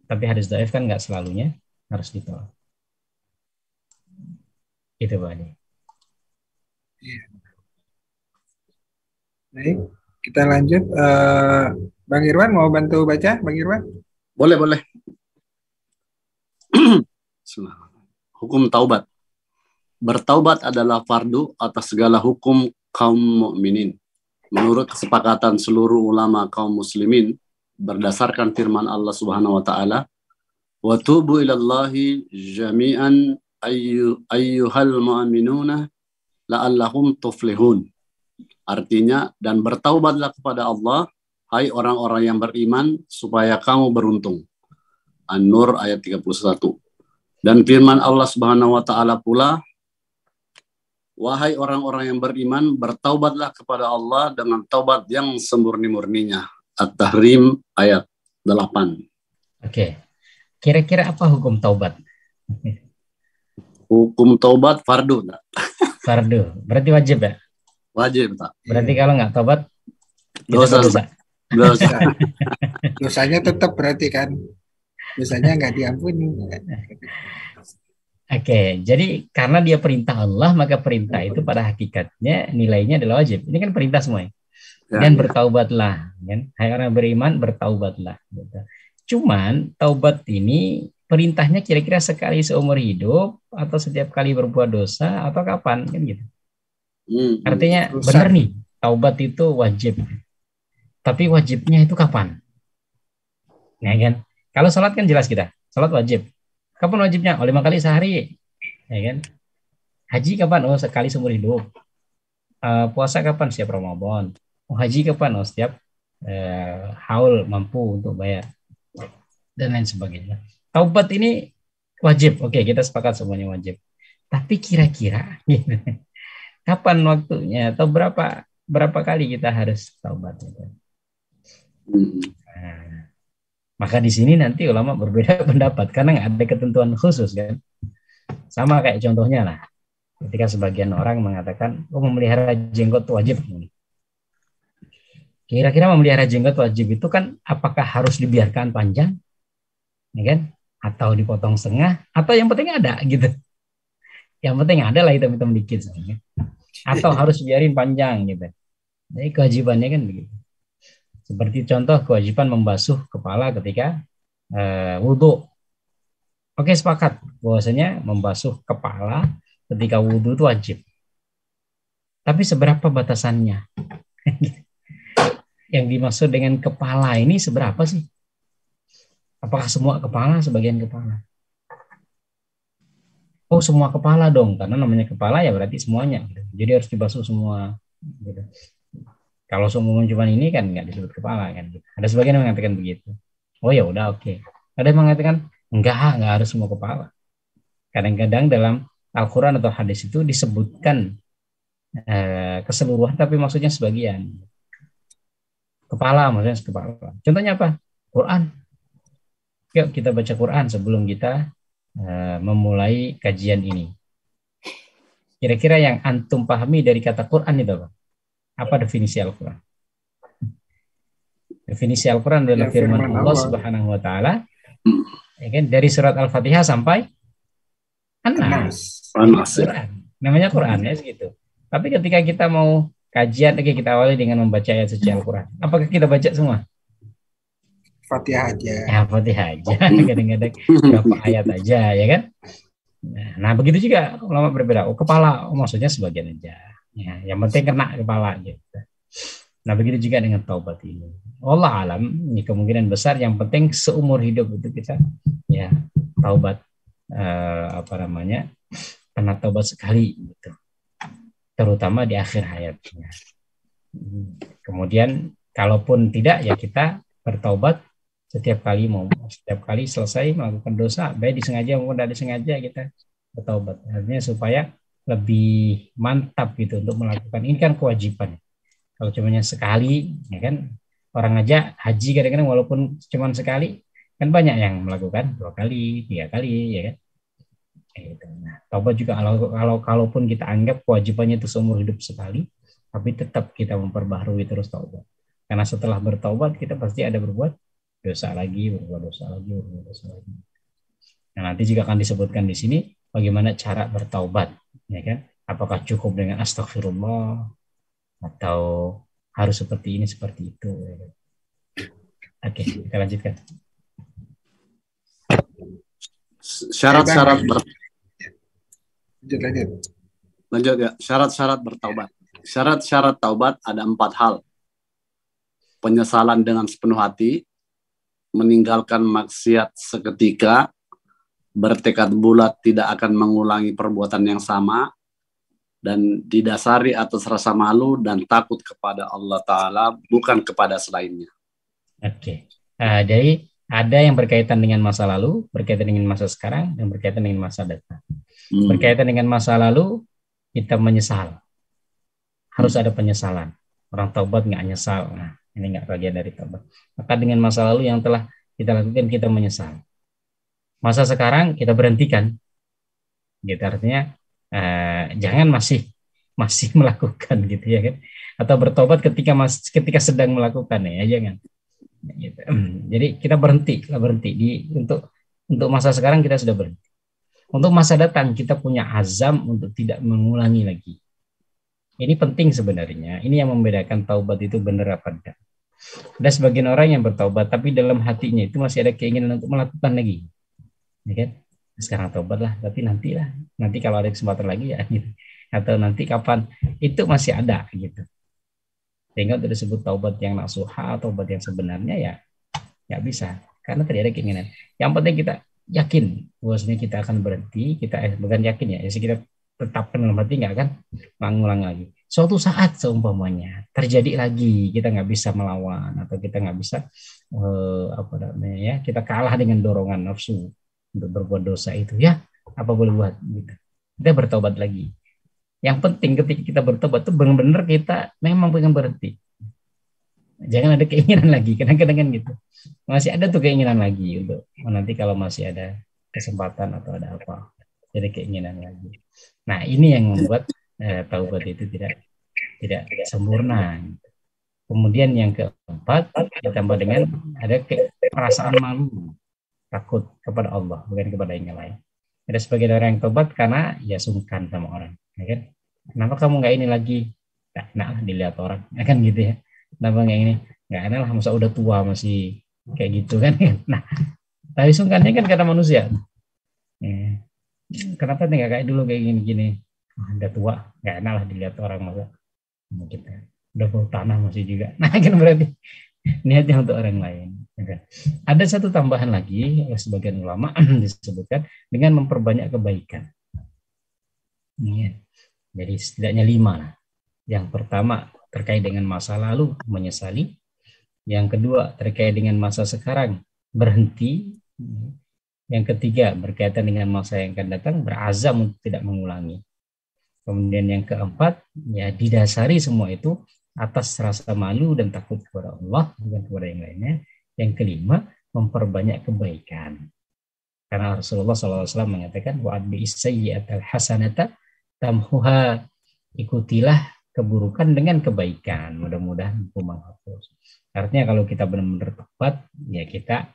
Speaker 2: Tapi hadis dhaif kan nggak selalunya harus ditolak. Itu Pak Adi.
Speaker 1: Baik, kita lanjut. Bang Irwan mau bantu baca, Bang Irwan?
Speaker 3: Boleh. Hukum taubat. Bertaubat adalah fardu atas segala hukum kaum mukminin. Menurut kesepakatan seluruh ulama kaum muslimin, berdasarkan firman Allah Subhanahu wa taala, "Wa tubu ilallahi jami'an ayyuhal mu'minuna la'allahum tuflihun." Artinya, dan bertaubatlah kepada Allah, hai orang-orang yang beriman, supaya kamu beruntung. An-Nur ayat 31. Dan firman Allah Subhanahu wa taala pula, wahai orang-orang yang beriman, bertaubatlah kepada Allah dengan taubat yang semurni-murninya. At-Tahrim ayat 8.
Speaker 2: Oke. Kira-kira apa hukum taubat?
Speaker 3: Hukum taubat fardu, tak?
Speaker 2: Fardu. Berarti wajib ya?
Speaker 3: Wajib, tak?
Speaker 2: Berarti kalau nggak taubat
Speaker 3: Dosa.
Speaker 1: Dosanya tetap berarti kan? Dosanya nggak diampuni.
Speaker 2: Oke, jadi karena dia perintah Allah, maka perintah itu pada hakikatnya nilainya adalah wajib. Ini kan perintah semua. dan bertaubatlah, kan? Hai orang beriman, bertaubatlah. Gitu. Cuman taubat ini perintahnya kira-kira sekali seumur hidup atau setiap kali berbuat dosa atau kapan, kan gitu. Artinya benar nih, taubat itu wajib. Tapi wajibnya itu kapan? Ya kan? Kalau sholat kan jelas kita, sholat wajib. Kapan wajibnya? Oh, 5 kali sehari, ya kan? Haji kapan? Oh, sekali seumur hidup. Puasa kapan? Setiap Ramadan. Oh, haji kapan? Oh, setiap haul mampu untuk bayar dan lain sebagainya. Taubat ini wajib. Oke, kita sepakat semuanya wajib. Tapi kira-kira kapan waktunya atau berapa kali kita harus taubat? Nah, maka di sini nanti ulama berbeda pendapat karena nggak ada ketentuan khusus kan. Sama kayak contohnya lah. Ketika sebagian orang mengatakan, oh memelihara jenggot itu wajib. Kira-kira memelihara jenggot wajib itu kan apakah harus dibiarkan panjang? Ya kan? Atau dipotong setengah? Atau yang penting ada gitu. Yang penting ada lah hitam-hitam dikit. Atau harus biarin panjang gitu. Jadi kewajibannya kan begitu. Seperti contoh kewajiban membasuh kepala ketika wudhu. Oke, sepakat bahwasanya membasuh kepala ketika wudhu itu wajib. Tapi seberapa batasannya? Yang dimaksud dengan kepala ini seberapa sih? Apakah semua kepala, sebagian kepala? Oh, semua kepala dong, karena namanya kepala ya berarti semuanya. Jadi harus dibasuh semua. Gitu. Kalau semua cuma ini kan nggak disebut kepala kan. Ada sebagian yang mengatakan begitu. Oh ya udah oke. Ada yang mengatakan enggak harus semua kepala. Kadang-kadang dalam Al-Quran atau hadis itu disebutkan keseluruhan tapi maksudnya sebagian. Kepala maksudnya kepala. Contohnya apa? Quran. Yuk kita baca Quran sebelum kita memulai kajian ini. Kira-kira yang antum pahami dari kata Quran itu apa? Apa definisi Al-Quran? Definisi Al-Quran adalah firman Allah Subhanahu wa taala. Ya kan? Dari surat Al-Fatihah sampai An-Nas. Quran. Namanya Quran ya segitu. Tapi ketika kita mau kajian, kita awali dengan membaca ayat suci Al-Quran. Apakah kita baca semua?
Speaker 1: Fatihah aja.
Speaker 2: Ya, Fatihah aja. Kadang-kadang berapa ayat aja, ya kan? Nah, begitu juga ulama berbeda. Oh, kepala, maksudnya sebagian aja. Ya, yang penting kena kepala gitu. Nah, begitu juga dengan taubat ini. Allah alam, ini kemungkinan besar yang penting seumur hidup itu kita ya taubat karena taubat sekali gitu. Terutama di akhir hayatnya. Kemudian kalaupun tidak ya kita bertaubat setiap kali selesai melakukan dosa, baik disengaja maupun tidak disengaja kita bertaubat. Artinya supaya lebih mantap gitu untuk melakukan ini kan kewajiban. Kalau cuma sekali, ya kan orang aja haji kadang-kadang walaupun cuma sekali kan banyak yang melakukan 2 kali, 3 kali, ya kan. Nah, taubat juga kalaupun kita anggap kewajibannya itu seumur hidup sekali, tapi tetap kita memperbaharui terus taubat. Karena setelah bertaubat kita pasti ada berbuat dosa lagi. Nah, nanti juga akan disebutkan di sini bagaimana cara bertaubat, ya kan? Apakah cukup dengan astagfirullah atau harus seperti ini seperti itu? Ya kan? Oke, kita lanjutkan.
Speaker 3: Syarat-syarat
Speaker 1: lanjut
Speaker 3: ya. Syarat-syarat bertaubat. Syarat-syarat taubat ada 4 hal. Penyesalan dengan sepenuh hati, meninggalkan maksiat seketika, bertekad bulat tidak akan mengulangi perbuatan yang sama, dan didasari atas rasa malu dan takut kepada Allah Ta'ala, bukan kepada selainnya.
Speaker 2: Oke. Jadi ada yang berkaitan dengan masa lalu, berkaitan dengan masa sekarang, dan berkaitan dengan masa depan. Berkaitan dengan masa lalu, kita menyesal. Harus ada penyesalan. Orang taubat nggak nyesal. Nah, ini nggak bagian dari taubat. Maka dengan masa lalu yang telah kita lakukan, kita menyesal. Masa sekarang kita berhentikan. Gitu artinya jangan masih melakukan gitu ya kan. Atau bertobat ketika sedang melakukan ya jangan. Gitu. Jadi kita berhenti untuk masa sekarang kita sudah berhenti. Untuk masa datang kita punya azam untuk tidak mengulangi lagi. Ini penting sebenarnya. Ini yang membedakan taubat itu benar apa tidak. Ada sebagian orang yang bertaubat, tapi dalam hatinya itu masih ada keinginan untuk melakukan lagi. Ya kan? Sekarang taubat lah, tapi nantilah. Nanti kalau ada kesempatan lagi ya gitu. Atau nanti kapan, itu masih ada gitu. Sehingga untuk disebut taubat yang nasuha, taubat yang sebenarnya ya nggak bisa. Karena tadi ada keinginan. Yang penting kita yakin bahwasanya kita akan berhenti, kita bukan yakin ya, jadi kita tetapkan dalam hati nggak akan mengulang lagi. Suatu saat seumpamanya terjadi lagi, kita nggak bisa melawan atau kita nggak bisa apa namanya ya, kita kalah dengan dorongan nafsu untuk berbuat dosa itu ya, apa boleh buat gitu. Kita bertobat lagi. Yang penting ketika kita bertobat itu benar-benar kita memang pengen berhenti. Jangan ada keinginan lagi, kadang-kadang kan gitu. Masih ada tuh keinginan lagi untuk nanti kalau masih ada kesempatan atau ada apa, jadi keinginan lagi. Nah ini yang membuat taubat itu tidak sempurna. Kemudian yang keempat ditambah dengan ada perasaan malu, takut kepada Allah bukan kepada yang lain. Ada sebagian orang yang taubat karena ya sungkan sama orang, ya kan? Kenapa kamu nggak ini lagi? Nggak enak lah dilihat orang, ya kan gitu ya. Kenapa nggak ini? Nggak enak lah, masa udah tua masih kayak gitu kan? Nah, tapi sungkannya kan karena manusia. Ya. Kenapa nggak kayak dulu kayak gini-gini? Udah tua, nggak enak lah dilihat orang masa. Kita udah bau tanah masih juga. Nah kan berarti niatnya untuk orang lain. Ada satu tambahan lagi sebagian ulama disebutkan dengan memperbanyak kebaikan. Jadi setidaknya 5 lah. Yang pertama terkait dengan masa lalu menyesali. Yang kedua terkait dengan masa sekarang berhenti. Yang ketiga berkaitan dengan masa yang akan datang berazam untuk tidak mengulangi. Kemudian yang keempat ya didasari semua itu atas rasa malu dan takut kepada Allah bukan kepada yang lainnya. Yang kelima memperbanyak kebaikan. Karena Rasulullah SAW mengatakan wa'adbi sayyi'atal hasanata tamhuha, ikutilah keburukan dengan kebaikan, mudah-mudahan mampu menghapus. Artinya kalau kita benar-benar tepat ya kita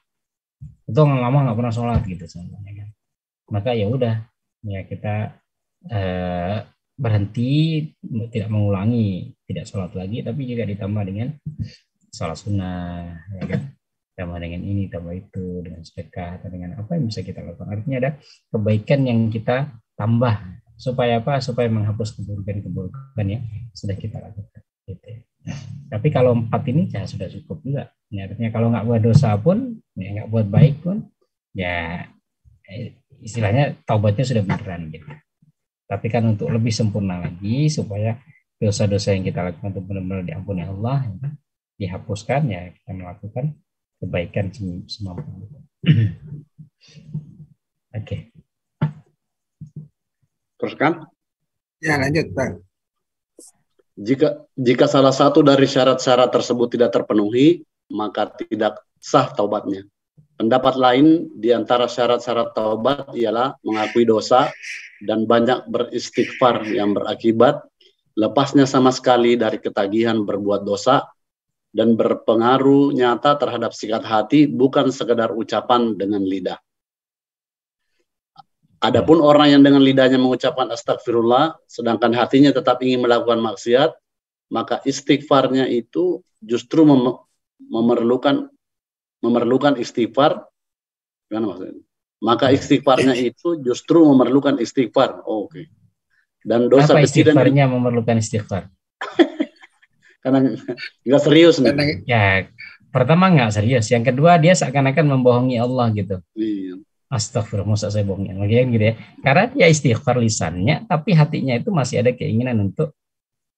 Speaker 2: itu lama nggak pernah sholat gitu sebenarnya kan. Maka ya udah ya kita berhenti, tidak mengulangi, tidak sholat lagi, tapi juga ditambah dengan sholat sunnah, ya kan? Tambah dengan ini, tambah itu, dengan sedekah, atau dengan apa yang bisa kita lakukan. Artinya ada kebaikan yang kita tambah supaya apa? Supaya menghapus keburukan-keburukan yang sudah kita lakukan. Gitu ya. Tapi kalau 4 ini ya sudah cukup juga. Ya, artinya kalau nggak buat dosa pun, ya nggak buat baik pun, ya istilahnya taubatnya sudah beneran gitu. Tapi kan untuk lebih sempurna lagi supaya dosa-dosa yang kita lakukan itu benar-benar diampuni Allah, ya, dihapuskan ya kita melakukan kebaikan semampu. Oke.
Speaker 3: Teruskan?
Speaker 1: Ya lanjut Bang.
Speaker 3: Jika salah satu dari syarat-syarat tersebut tidak terpenuhi, maka tidak sah taubatnya. Pendapat lain di antara syarat-syarat taubat ialah mengakui dosa dan banyak beristighfar yang berakibat lepasnya sama sekali dari ketagihan berbuat dosa dan berpengaruh nyata terhadap sikap hati, bukan sekedar ucapan dengan lidah. Adapun orang yang dengan lidahnya mengucapkan astagfirullah, sedangkan hatinya tetap ingin melakukan maksiat, maka istighfarnya itu justru memerlukan istighfar. Gimana maksudnya? Maka istighfarnya itu justru memerlukan istighfar. Oh, oke. Dan dosa
Speaker 2: apa
Speaker 3: kecil
Speaker 2: istighfarnya memerlukan istighfar?
Speaker 3: Karena nggak serius nih.
Speaker 2: Ya, pertama nggak serius. Yang kedua dia seakan-akan membohongi Allah gitu.
Speaker 3: Iya.
Speaker 2: Astagfirullah, masa saya bohongin lagi gitu ya. Karena dia istighfar lisannya, tapi hatinya itu masih ada keinginan untuk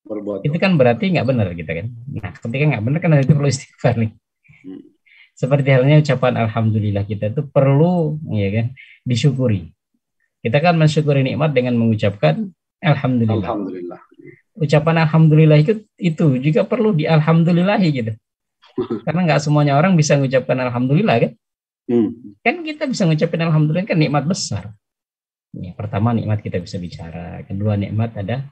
Speaker 3: berbuat.
Speaker 2: Itu kan berarti nggak benar gitu kan. Nah, ketika nggak benar kan itu perlu istighfar nih. Seperti halnya ucapan alhamdulillah kita itu perlu ya kan disyukuri. Kita kan mensyukuri nikmat dengan mengucapkan alhamdulillah.
Speaker 3: Alhamdulillah.
Speaker 2: Ucapan alhamdulillah itu juga perlu dialhamdulillahi gitu. Karena nggak semuanya orang bisa mengucapkan alhamdulillah kan. Kan kita bisa mengucapkan alhamdulillah kan nikmat besar. Ya, pertama nikmat kita bisa bicara, kedua nikmat ada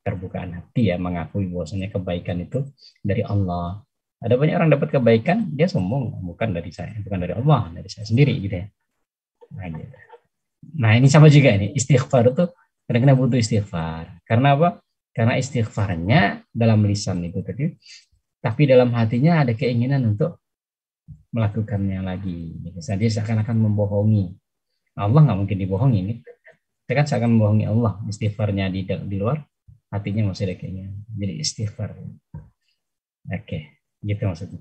Speaker 2: terbukaan hati ya, mengakui bahwasanya kebaikan itu dari Allah. Ada banyak orang dapat kebaikan, dia sombong, bukan dari saya, bukan dari Allah, dari saya sendiri gitu ya. Nah, gitu. Nah ini sama juga ini, istighfar itu kadang-kadang butuh istighfar. Karena apa? Karena istighfarnya dalam lisan itu tadi, tapi dalam hatinya ada keinginan untuk melakukannya lagi. Jadi seakan-akan membohongi. Allah nggak mungkin dibohongi. Kita kan seakan membohongi Allah. Istighfarnya di luar, hatinya masih ada keinginan. Jadi istighfar. Oke, gitu maksudnya.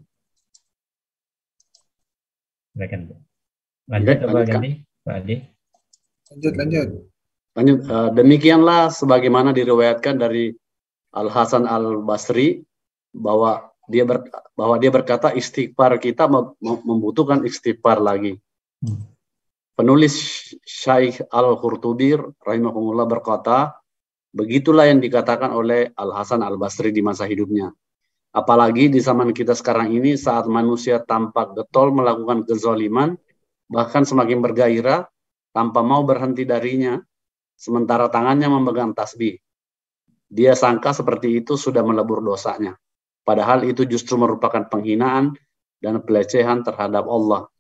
Speaker 2: Silakan. Lanjut
Speaker 3: Oke,
Speaker 2: apa
Speaker 3: lanjutkan.
Speaker 2: ganti, Pak Adi?
Speaker 1: Lanjut.
Speaker 3: Lanjut. Demikianlah sebagaimana diriwayatkan dari Al Hasan Al Basri bahwa dia berkata istighfar kita membutuhkan istighfar lagi. Penulis Syekh Al-Qurtubi rahimahullah berkata, begitulah yang dikatakan oleh Al Hasan Al Basri di masa hidupnya. Apalagi di zaman kita sekarang ini saat manusia tampak getol melakukan kezaliman, bahkan semakin bergairah tanpa mau berhenti darinya, sementara tangannya memegang tasbih. Dia sangka seperti itu sudah melebur dosanya. Padahal itu justru merupakan penghinaan dan pelecehan terhadap Allah.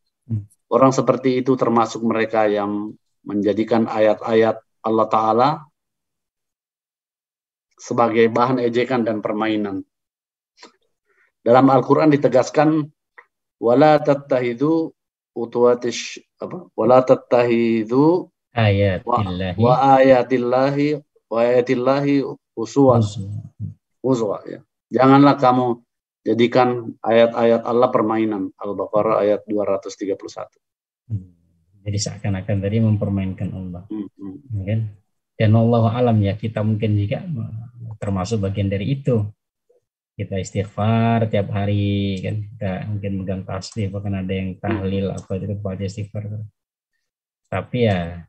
Speaker 3: Orang seperti itu termasuk mereka yang menjadikan ayat-ayat Allah Ta'ala sebagai bahan ejekan dan permainan. Dalam Al-Quran ditegaskan, wala tattahidu ayatillahi uswa. Ya. Janganlah kamu jadikan ayat-ayat Allah permainan. Al-Baqarah ayat 231.
Speaker 2: Jadi seakan-akan tadi mempermainkan Allah. Kan? Dan Allah alam ya, kita mungkin juga termasuk bagian dari itu. Kita istighfar tiap hari kan, kita mungkin megang tasbih, bahkan ada yang tahlil apa itu baca istighfar. Tapi ya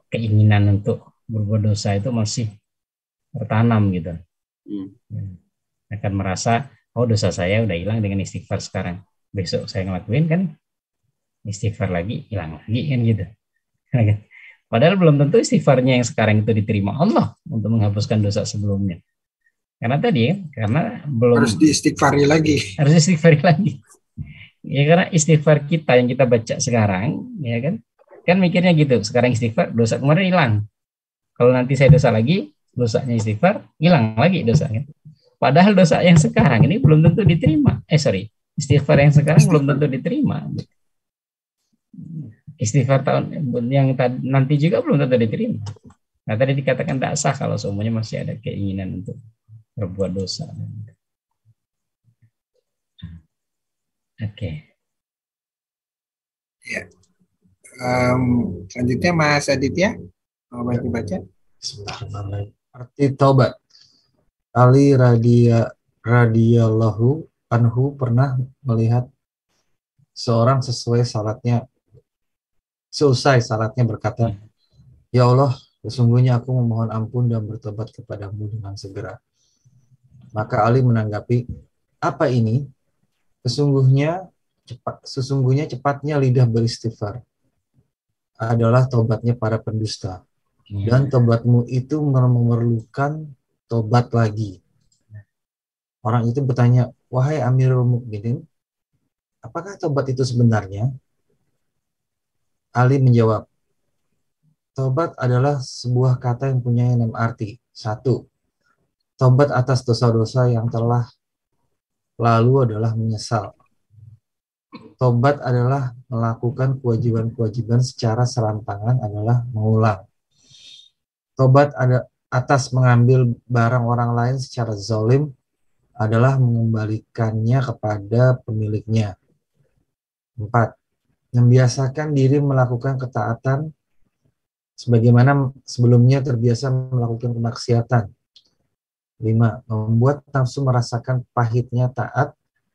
Speaker 2: keinginan untuk berbuat dosa itu masih tertanam gitu. Akan merasa oh dosa saya udah hilang dengan istighfar sekarang. Besok saya ngelakuin kan istighfar lagi, hilang lagi kan gitu. Padahal belum tentu istighfarnya yang sekarang itu diterima Allah untuk menghapuskan dosa sebelumnya. Karena tadi karena belum
Speaker 1: harus diistighfari lagi.
Speaker 2: Harus istighfari lagi. Ya karena istighfar kita yang kita baca sekarang, ya kan? Kan mikirnya gitu, sekarang istighfar, dosa kemarin hilang. Kalau nanti saya dosa lagi, dosanya istighfar, hilang lagi dosanya. Padahal dosa yang sekarang ini belum tentu diterima. Istighfar yang sekarang belum tentu diterima. Istighfar tahun yang nanti juga belum tentu diterima. Nah tadi dikatakan tidak sah kalau semuanya masih ada keinginan untuk berbuat dosa. Oke.
Speaker 1: Ya. Selanjutnya Mas Aditya mau bantu baca.
Speaker 4: Arti taubat. Ali radhiyallahu anhu pernah melihat seorang seusai salatnya berkata, ya Allah, sesungguhnya aku memohon ampun dan bertobat kepadamu dengan segera. Maka Ali menanggapi, apa ini? Sesungguhnya cepatnya lidah beristighfar adalah tobatnya para pendusta. Dan tobatmu itu memerlukan tobat lagi. Orang itu bertanya, wahai Amirul Mukminin, apakah tobat itu sebenarnya? Ali menjawab, tobat adalah sebuah kata yang punya 6 arti. 1. Tobat atas dosa-dosa yang telah lalu adalah menyesal. Tobat adalah melakukan kewajiban-kewajiban secara serampangan adalah mengulang. Tobat atas mengambil barang orang lain secara zalim adalah mengembalikannya kepada pemiliknya. 4. Membiasakan diri melakukan ketaatan sebagaimana sebelumnya terbiasa melakukan kemaksiatan. 5. Membuat nafsu merasakan pahitnya taat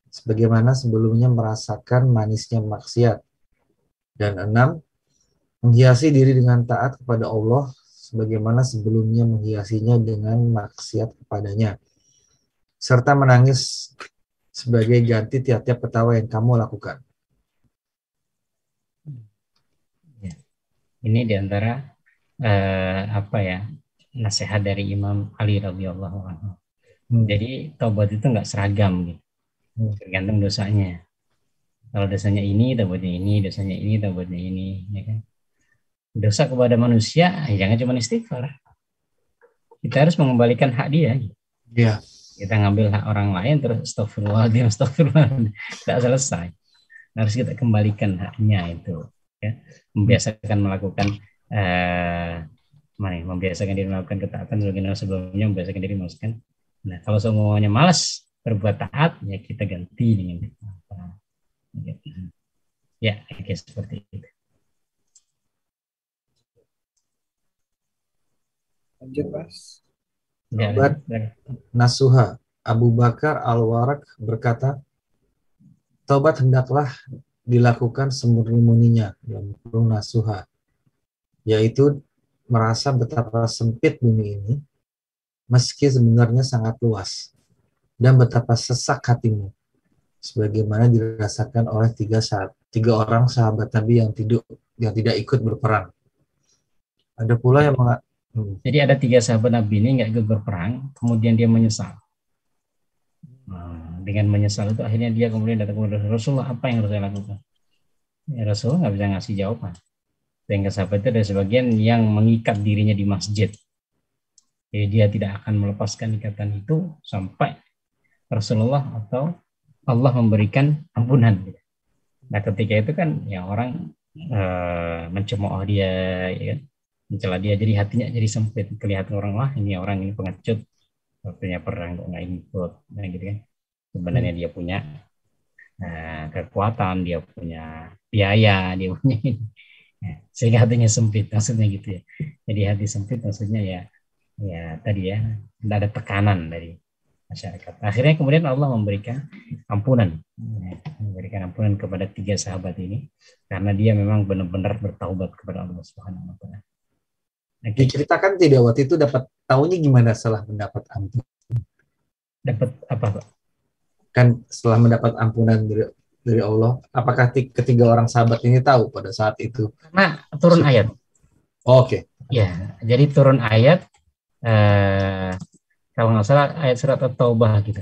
Speaker 4: sebagaimana sebelumnya merasakan manisnya maksiat. Dan 6. Menghiasi diri dengan taat kepada Allah sebagaimana sebelumnya menghiasinya dengan maksiat kepadanya. Serta menangis sebagai ganti tiap-tiap ketawa yang kamu lakukan.
Speaker 2: Ini diantara nasihat dari Imam Ali radhiyallahu anhu. Jadi taubat itu nggak seragam gitu. Tergantung dosanya. Kalau dosanya ini, taubatnya ini, dosanya ini, taubatnya ini, ya kan? Dosa kepada manusia, jangan cuma istighfar. kita harus mengembalikan hak dia.
Speaker 4: Iya.
Speaker 2: Kita ngambil hak orang lain terus astagfirullahaladzim, astagfirullahaladzim, tidak selesai. Harus kita kembalikan haknya itu. Ya. Membiasakan melakukan membiasakan diri melakukan ketaatan sebelumnya membiasakan diri melakukan. Nah, kalau semuanya malas berbuat taat, ya kita ganti dengan ketaatan. Ya, seperti itu.
Speaker 1: Lanjut, Mas.
Speaker 4: Taubat nasuha. Abu Bakar Al-Waraq berkata, taubat hendaklah dilakukan semurni-murninya yang perlu nasuha, yaitu merasa betapa sempit bumi ini, meski sebenarnya sangat luas, dan betapa sesak hatimu, sebagaimana dirasakan oleh tiga orang sahabat Nabi yang tidak ikut berperang. Ada pula yang
Speaker 2: Jadi ada 3 sahabat Nabi ini nggak ikut berperang, kemudian dia menyesal. Nah, dengan menyesal itu akhirnya dia kemudian datang kepada Rasulullah, apa yang harus saya lakukan? Ya, Rasulullah nggak bisa ngasih jawaban. Sehingga sahabat itu ada sebagian yang mengikat dirinya di masjid. Jadi dia tidak akan melepaskan ikatan itu sampai Rasulullah atau Allah memberikan ampunan. Nah ketika itu kan ya orang mencemooh dia, ya kan? Mencela dia, jadi hatinya jadi sempit, kelihatan orang ini pengecut, waktunya perang kok nggak ikut, nah gitu kan. Sebenarnya dia punya kekuatan, dia punya biaya, dia punya sehingga hatinya sempit, maksudnya gitu ya. Jadi hati sempit maksudnya ya tadi ya, tidak ada tekanan dari masyarakat. Akhirnya kemudian Allah memberikan ampunan kepada 3 sahabat ini karena dia memang benar-benar bertaubat kepada Allah Subhanahu wa taala.
Speaker 4: Diceritakan tidak waktu itu dapat tahunya gimana setelah mendapat ampunan?
Speaker 2: Dapat apa, Pak?
Speaker 4: Kan setelah mendapat ampunan dari Allah, apakah ketiga orang sahabat ini tahu pada saat itu?
Speaker 2: Karena turun ayat.
Speaker 4: Oke.
Speaker 2: Ya, jadi turun ayat kalau nggak salah ayat surat At-Taubah gitu.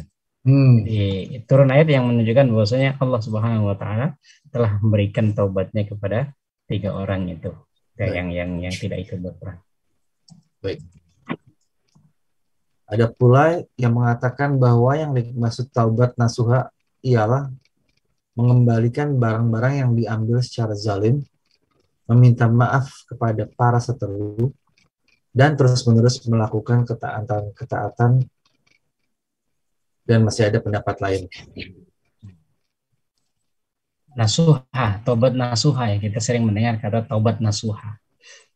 Speaker 2: Di turun ayat yang menunjukkan bahwasanya Allah Subhanahu wa taala telah memberikan taubatnya kepada 3 orang itu. Yang tidak ikut berperang.
Speaker 4: Baik. Ada pula yang mengatakan bahwa yang dimaksud taubat nasuha ialah mengembalikan barang-barang yang diambil secara zalim, meminta maaf kepada para seteru, dan terus-menerus melakukan ketaatan, dan masih ada pendapat lain.
Speaker 2: Nasuha, taubat nasuha, ya kita sering mendengar kata taubat nasuha.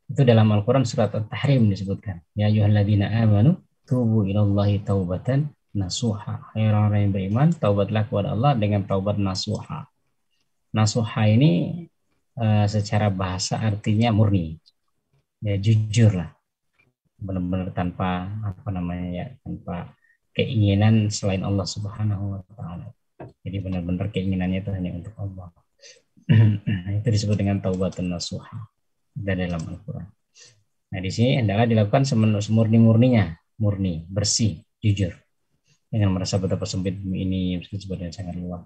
Speaker 2: Itu dalam Al-Quran surat At-Tahrim disebutkan. Ya ayyuhalladzina amanu tubu ilallahi taubatan nasuha. Hai orang-orang yang beriman, taubatlah kepada Allah dengan taubat nasuha. Nasuha ini secara bahasa artinya murni. Ya jujur lah. Benar-benar tanpa tanpa keinginan selain Allah Subhanahu wa taala. Jadi benar-benar keinginannya itu hanya untuk Allah. Itu disebut dengan taubatun nasuha dalam Al-Quran. Nah di sini hendaklah dilakukan semurni-murninya, murni, bersih, jujur, dengan merasa betapa sempit ini sebetulnya sangat luas.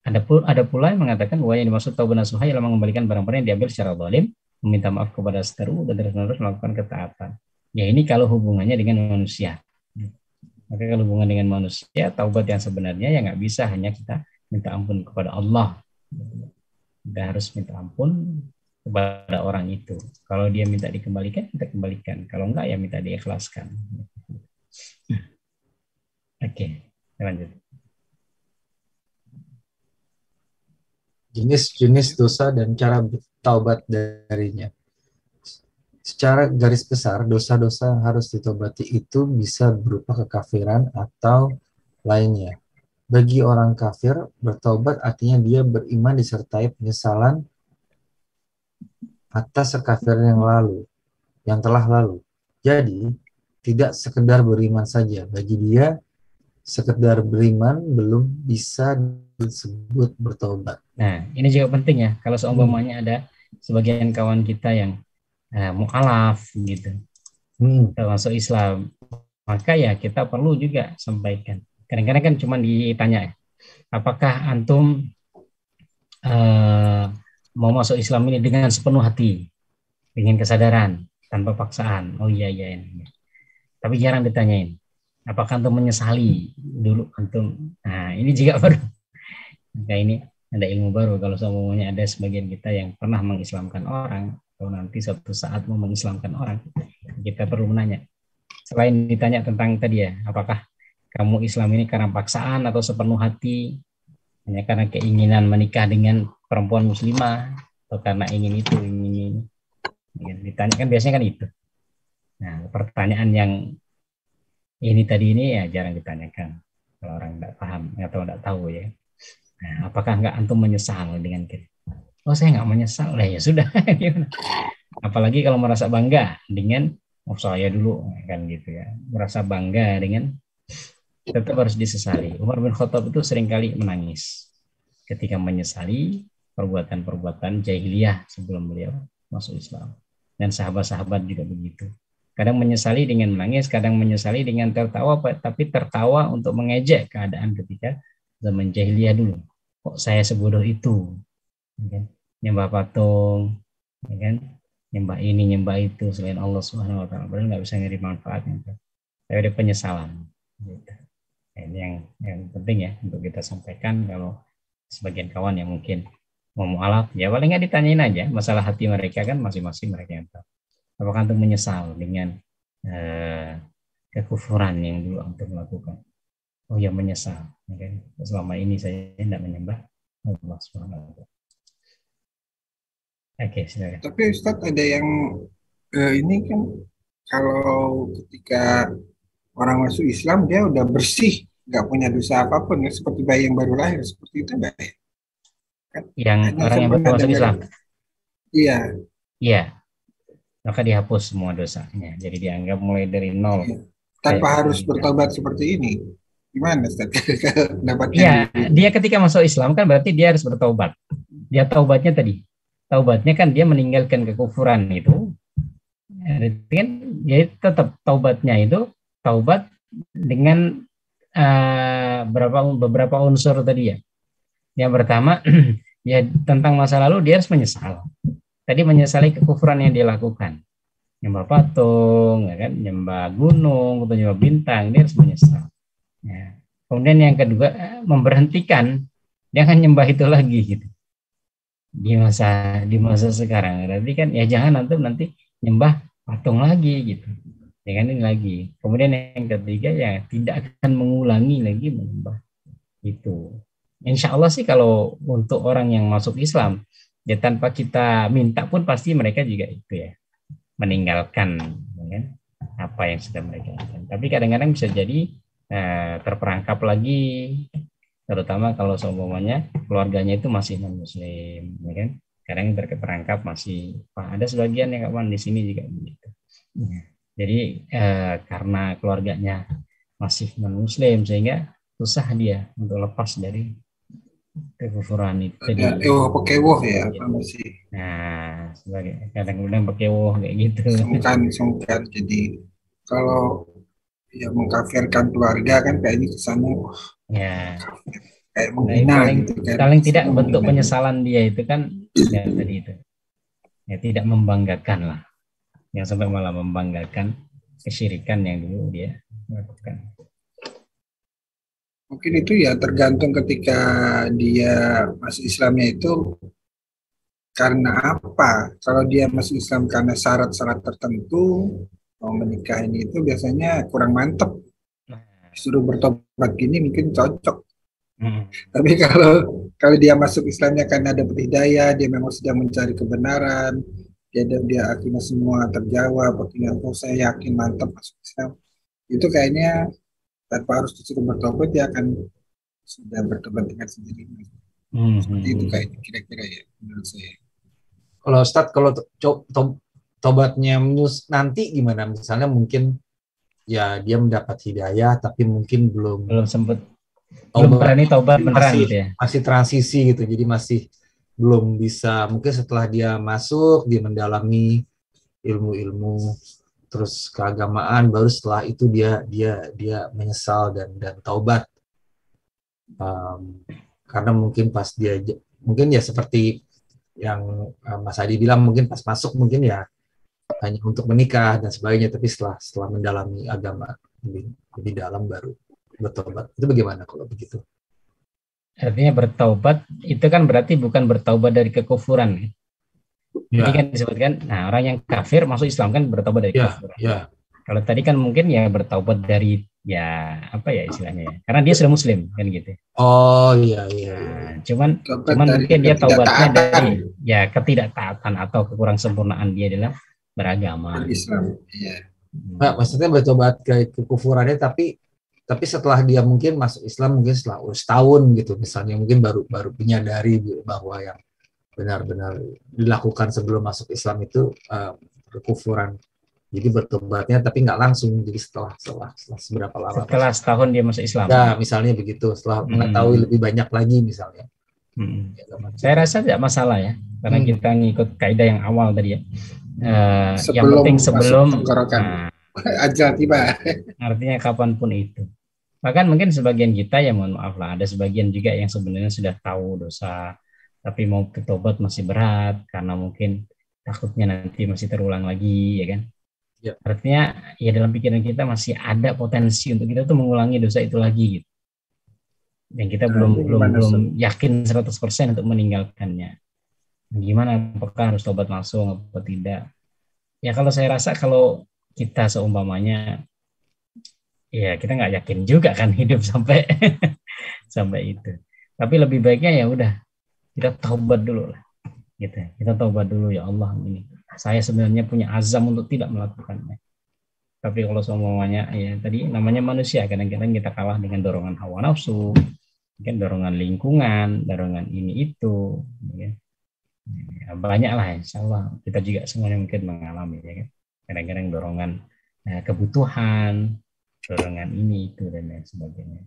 Speaker 2: Ada pula yang mengatakan bahwa yang dimaksud taubat nasuha ialah mengembalikan barang-barang yang diambil secara zalim, meminta maaf kepada seteru dan terus-menerus melakukan ketaatan. Ya ini kalau hubungannya dengan manusia. Maka kalau hubungan dengan manusia, taubat yang sebenarnya ya nggak bisa hanya kita minta ampun kepada Allah. Kita harus minta ampun kepada orang itu. Kalau dia minta dikembalikan, kita kembalikan. Kalau enggak, ya minta diikhlaskan. Oke, lanjut.
Speaker 4: Jenis-jenis dosa dan cara bertaubat darinya. Secara garis besar, dosa-dosa yang harus ditobati itu bisa berupa kekafiran atau lainnya. Bagi orang kafir, bertaubat artinya dia beriman disertai penyesalan atas kekafiran yang telah lalu. Jadi, tidak sekedar beriman saja. Bagi dia, sekedar beriman belum bisa disebut bertaubat.
Speaker 2: Nah, ini juga penting ya. Kalau seumpamanya ada sebagian kawan kita yang mu'alaf gitu, termasuk Islam, maka ya kita perlu juga sampaikan. Kadang-kadang kan cuma ditanya, apakah antum mau masuk Islam ini dengan sepenuh hati, dengan kesadaran, tanpa paksaan. Oh iya iya ini. Tapi jarang ditanyain. Apakah antum menyesali dulu antum? Nah ini juga baru. Maka ini ada ilmu baru kalau semuanya ada sebagian kita yang pernah mengislamkan orang atau nanti suatu saat mau mengislamkan orang, kita perlu menanya. Selain ditanya tentang tadi ya, apakah kamu Islam ini karena paksaan atau sepenuh hati, hanya karena keinginan menikah dengan perempuan muslimah atau karena ingin itu, ingin ini. Ditanya kan biasanya kan itu. Nah, pertanyaan yang ini tadi ini ya jarang ditanyakan kalau orang tidak paham atau tidak tahu ya. Nah, apakah nggak antum menyesal dengan kita? Oh saya nggak menyesal lah ya sudah. Apalagi kalau merasa bangga dengan saya dulu kan gitu ya, merasa bangga dengan tetap harus disesali. Umar bin Khattab itu seringkali menangis ketika menyesali perbuatan-perbuatan jahiliyah sebelum beliau masuk Islam. Dan sahabat-sahabat juga begitu. Kadang menyesali dengan menangis, kadang menyesali dengan tertawa, tapi tertawa untuk mengejek keadaan ketika zaman jahiliyah dulu. Kok saya sebodoh itu? Nyembah patung, nyembah ini, nyembah itu selain Allah Subhanahu wa taala. Padahal nggak bisa ngiri manfaatnya. Tapi ada penyesalan. Gitu. Ini yang penting ya untuk kita sampaikan kalau sebagian kawan yang mungkin mau mualaf, ya paling nggak ditanyain aja masalah hati mereka kan masing-masing mereka yang tahu. Apakah antum menyesal dengan kekufuran yang dulu antum lakukan? Oh ya menyesal. Okay. Selama ini saya tidak menyembah Allah Subhanahu wa taala. Oke, silakan.
Speaker 1: Tapi Ustadz ada yang ini kan kalau ketika orang masuk Islam dia udah bersih, nggak punya dosa apapun ya, seperti bayi yang baru lahir seperti itu nggak ya? Kan,
Speaker 2: yang orang yang baru masuk Islam.
Speaker 1: Iya.
Speaker 2: Iya. Maka dihapus semua dosanya. Jadi dianggap mulai dari nol.
Speaker 1: Iya. Tanpa harus bertobat seperti ini. Gimana Ustaz?
Speaker 2: Iya, dia ketika masuk Islam kan berarti dia harus bertobat. Dia taubatnya tadi. Taubatnya kan dia meninggalkan kekufuran itu. Kan dia tetap taubatnya itu taubat dengan beberapa unsur tadi ya. Yang pertama ya tentang masa lalu dia harus menyesal. Tadi menyesali kekufuran yang dia lakukan. Nyembah patung, ya kan, nyembah gunung, atau nyembah bintang, dia harus menyesal. Ya. Kemudian yang kedua, memberhentikan, jangan nyembah itu lagi gitu. Di masa sekarang, berarti kan ya jangan nanti nyembah patung lagi gitu. Jangan ini lagi. Kemudian yang ketiga ya tidak akan mengulangi lagi menyembah itu. Insya Allah sih kalau untuk orang yang masuk Islam, ya tanpa kita minta pun pasti mereka juga itu ya meninggalkan ya, apa yang sudah mereka lakukan. Tapi kadang-kadang bisa jadi terperangkap lagi, terutama kalau seumpamanya keluarganya itu masih non-muslim, ya kan? Kadang terperangkap masih, ada sebagian yang kawan di sini juga begitu. Jadi karena keluarganya masih non-muslim sehingga susah dia untuk lepas dari kekufuran itu.
Speaker 1: Ada ewoh-pekewoh ya masih.
Speaker 2: Nah, sebagai kadang-kadang pekewoh kayak gitu.
Speaker 1: Sungkan. Jadi kalau ya mengkafirkan keluarga kan kayaknya kesannya
Speaker 2: ya
Speaker 1: kayak menghina
Speaker 2: gitu kan. Paling tidak bentuk penyesalan dia itu kan ya tadi itu. Ya tidak membanggakan lah. Yang sampai malah membanggakan kesyirikan yang dulu dia lakukan.
Speaker 1: Mungkin itu ya tergantung ketika dia masuk Islamnya itu karena apa. Kalau dia masuk Islam karena syarat-syarat tertentu, mau menikah ini itu biasanya kurang mantep. Suruh bertobat gini mungkin cocok. Tapi kalau dia masuk Islamnya karena dapat hidayah, dia memang sedang mencari kebenaran, dia akhirnya semua terjawab, akhirnya saya yakin mantap masuk Islam. Itu kayaknya tanpa harus disuruh bertobat dia akan sudah bertobat dengan sendirinya. Seperti itu kayaknya kira-kira ya menurut saya.
Speaker 4: Kalau Ustadz, kalau tobatnya nanti gimana? Misalnya mungkin ya dia mendapat hidayah tapi mungkin belum
Speaker 2: sempat belum berani tobat beneran gitu ya.
Speaker 4: Masih transisi gitu. Jadi masih belum bisa, mungkin setelah dia masuk, dia mendalami ilmu-ilmu terus keagamaan, baru setelah itu dia menyesal dan taubat. Karena mungkin pas dia mungkin ya seperti yang Mas Adi bilang, mungkin pas masuk mungkin ya hanya untuk menikah dan sebagainya, tapi setelah mendalami agama lebih dalam baru bertobat. Itu bagaimana kalau begitu?
Speaker 2: Artinya bertaubat itu kan berarti bukan bertaubat dari kekufuran. Jadi
Speaker 4: Ya,
Speaker 2: kan disebutkan, nah orang yang kafir masuk Islam kan bertaubat dari
Speaker 4: ya,
Speaker 2: kekufuran.
Speaker 4: ya.
Speaker 2: Kalau tadi kan mungkin ya bertaubat dari ya apa ya istilahnya ya, karena dia sudah Muslim kan gitu.
Speaker 4: Oh iya, iya, iya.
Speaker 2: Nah, cuman
Speaker 1: Tobat dari
Speaker 2: mungkin dia taubatnya
Speaker 1: ketidaktaatan
Speaker 2: dari ya ketidaktaatan atau kekurang sempurnaan dia dalam beragama.
Speaker 1: Islam. Iya.
Speaker 4: Nah, maksudnya bertobat ke kekufurannya, tapi setelah dia mungkin masuk Islam mungkin setelah setahun gitu misalnya, mungkin baru menyadari bahwa yang benar-benar dilakukan sebelum masuk Islam itu kekufuran. Jadi bertobatnya tapi nggak langsung, jadi setelah seberapa lama
Speaker 2: Setelah setahun dia masuk Islam.
Speaker 4: ya misalnya begitu, setelah mengetahui lebih banyak lagi misalnya.
Speaker 2: Saya rasa tidak masalah ya, karena kita ngikut kaidah yang awal tadi ya. Yang
Speaker 1: Sebelum
Speaker 2: penting
Speaker 1: masuk
Speaker 2: sebelum
Speaker 1: tenggorokan. Ajal tiba.
Speaker 2: artinya kapanpun itu. Bahkan mungkin sebagian kita ya mohon maaf lah, ada sebagian juga yang sebenarnya sudah tahu dosa, tapi mau bertobat masih berat karena mungkin takutnya nanti masih terulang lagi, ya kan?
Speaker 4: Ya.
Speaker 2: Artinya ya dalam pikiran kita masih ada potensi untuk kita tuh mengulangi dosa itu lagi gitu. Dan kita belum yakin 100% untuk meninggalkannya. Gimana, apakah harus tobat langsung atau tidak? Ya kalau saya rasa kalau kita seumpamanya ya kita nggak yakin juga kan hidup sampai sampai itu. Tapi lebih baiknya ya udah kita taubat dulu lah. Gitu. Kita taubat dulu, ya Allah, ini saya sebenarnya punya azam untuk tidak melakukannya. Tapi kalau semuanya ya tadi namanya manusia, kadang-kadang kita kalah dengan dorongan hawa nafsu, mungkin dorongan lingkungan, dorongan ini itu, ya. Ya, banyak lah, insya Allah kita juga semuanya mungkin mengalami, ya kan. Kadang-kadang dorongan kebutuhan, dorongan ini itu dan lain sebagainya.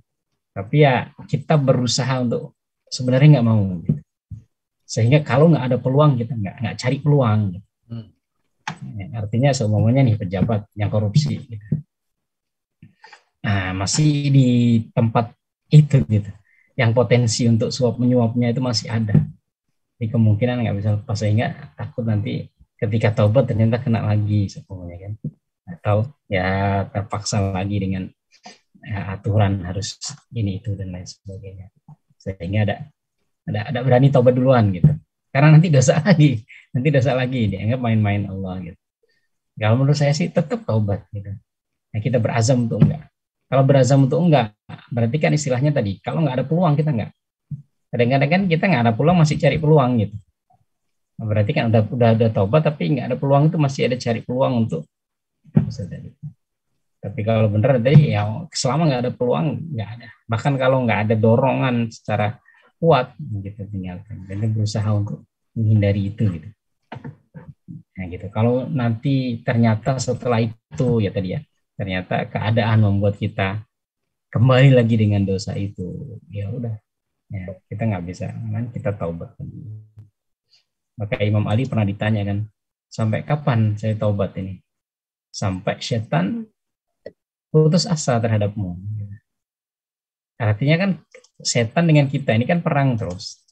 Speaker 2: Tapi ya kita berusaha untuk sebenarnya nggak mau, gitu. Sehingga kalau nggak ada peluang kita nggak cari peluang, gitu. Artinya seumumnya nih pejabat yang korupsi, gitu. Nah, masih di tempat itu gitu, yang potensi untuk suap menyuapnya itu masih ada. Jadi kemungkinan nggak bisa lepas, sehingga takut nanti ketika taubat ternyata kena lagi semuanya kan, atau ya terpaksa lagi dengan aturan harus ini itu dan lain sebagainya, sehingga ada berani taubat duluan gitu, karena nanti dosa lagi dianggap main-main Allah gitu. Kalau menurut saya sih tetap taubat gitu. Nah, kita berazam untuk enggak. Kalau berazam untuk enggak, berarti kan istilahnya tadi, kalau nggak ada peluang kita enggak. Kadang-kadang kan kita nggak ada peluang masih cari peluang gitu. Nah, berarti kan udah taubat tapi nggak ada peluang, itu masih ada cari peluang untuk. Tapi kalau benar tadi ya selama nggak ada peluang nggak ada. Bahkan kalau nggak ada dorongan secara kuat kita tinggalkan dan berusaha untuk menghindari itu gitu. Nah gitu. Kalau nanti ternyata setelah itu ya tadi ya, ternyata keadaan membuat kita kembali lagi dengan dosa itu, ya udah, ya kita nggak bisa, kan kita taubat. Maka Imam Ali pernah ditanya kan, sampai kapan saya taubat ini? Sampai setan putus asa terhadapmu. Artinya kan setan dengan kita ini kan perang terus.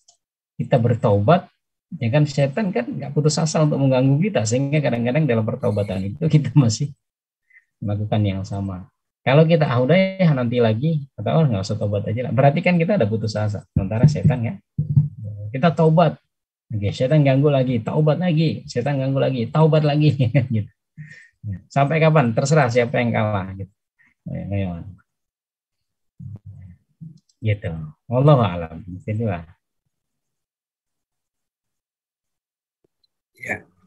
Speaker 2: Kita bertaubat, ya kan setan kan nggak putus asa untuk mengganggu kita, sehingga kadang-kadang dalam pertaubatan itu kita masih melakukan yang sama. Kalau kita udah ya nanti lagi, atau nggak usah taubat aja lah. Berarti kan kita ada putus asa. Sementara setan ya, kita taubat, oke, setan ganggu lagi, taubat lagi, setan ganggu lagi, taubat lagi, gitu. Sampai kapan? Terserah siapa yang kalah, gitu. Gitu. Wallahu a'lam. Itulah.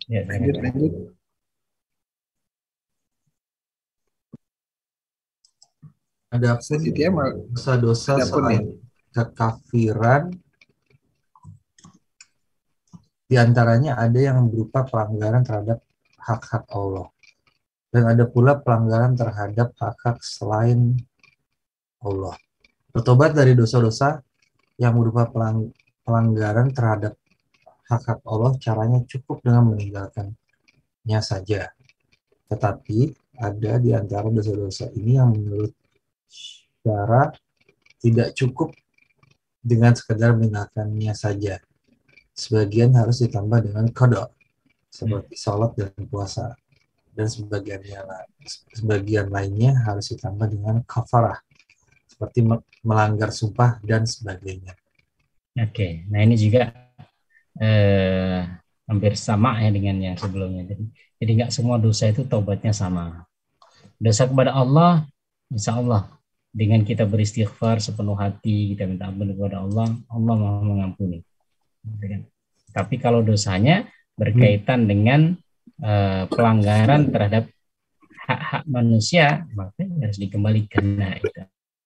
Speaker 1: Ya, lanjut.
Speaker 4: Ada dosa-dosa selain kekafiran, diantaranya ada yang berupa pelanggaran terhadap hak-hak Allah, dan ada pula pelanggaran terhadap hak-hak selain Allah. Bertobat dari dosa-dosa yang berupa pelanggaran terhadap hak-hak Allah, caranya cukup dengan meninggalkannya saja. Tetapi ada di antara dosa-dosa ini yang menurut syara tidak cukup dengan sekedar meninggalkannya saja. Sebagian harus ditambah dengan qada, seperti sholat dan puasa. dan sebagian lainnya harus ditambah dengan kafarah seperti melanggar sumpah dan sebagainya.
Speaker 2: Oke, nah ini juga hampir sama ya dengan yang sebelumnya. Jadi nggak semua dosa itu taubatnya sama. Dosa kepada Allah, insya Allah dengan kita beristighfar sepenuh hati, kita minta ampun kepada Allah, Allah Maha mengampuni. Tapi kalau dosanya berkaitan dengan pelanggaran terhadap hak-hak manusia, maka harus dikembalikan. Nah, itu.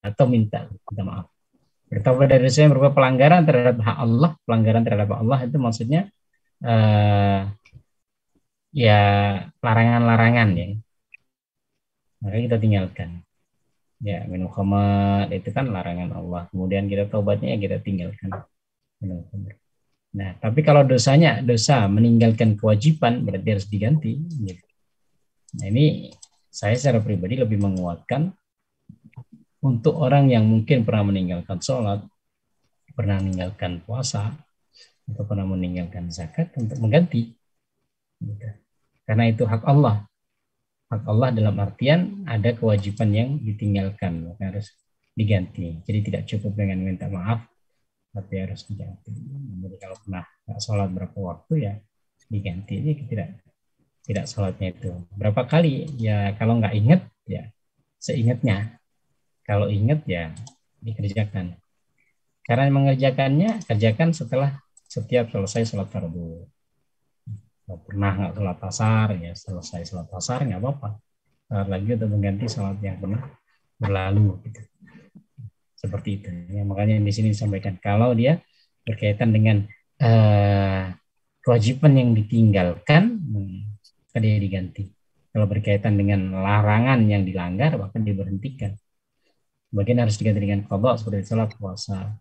Speaker 2: Atau minta maaf. Bertaubat dari dosa yang berupa pelanggaran terhadap hak Allah, pelanggaran terhadap Allah itu maksudnya ya larangan-larangan ya. Maka kita tinggalkan. Ya, minum khamar itu kan larangan Allah. Kemudian kita taubatnya ya kita tinggalkan. Nah, tapi kalau dosanya dosa meninggalkan kewajiban berarti harus diganti. Gitu. Nah, ini saya secara pribadi lebih menguatkan untuk orang yang mungkin pernah meninggalkan sholat, pernah meninggalkan puasa, atau pernah meninggalkan zakat untuk mengganti. Gitu. Karena itu hak Allah. Hak Allah dalam artian ada kewajiban yang ditinggalkan, maka harus diganti. Jadi tidak cukup dengan minta maaf, tapi harus diganti. Jadi kalau pernah sholat berapa waktu ya diganti. Jadi tidak sholatnya itu berapa kali ya, kalau nggak ingat ya seingatnya, kalau ingat ya dikerjakan. Karena mengerjakannya kerjakan setelah setiap selesai sholat fardu. Kalau pernah nggak sholat asar ya selesai sholat asar nggak apa-apa, sholat lagi untuk mengganti sholat yang pernah berlalu gitu. Seperti itu ya, makanya di sini disampaikan kalau dia berkaitan dengan kewajiban yang ditinggalkan maka dia diganti. Kalau berkaitan dengan larangan yang dilanggar maka diberhentikan. Bagian harus diganti dengan qada seperti sholat puasa.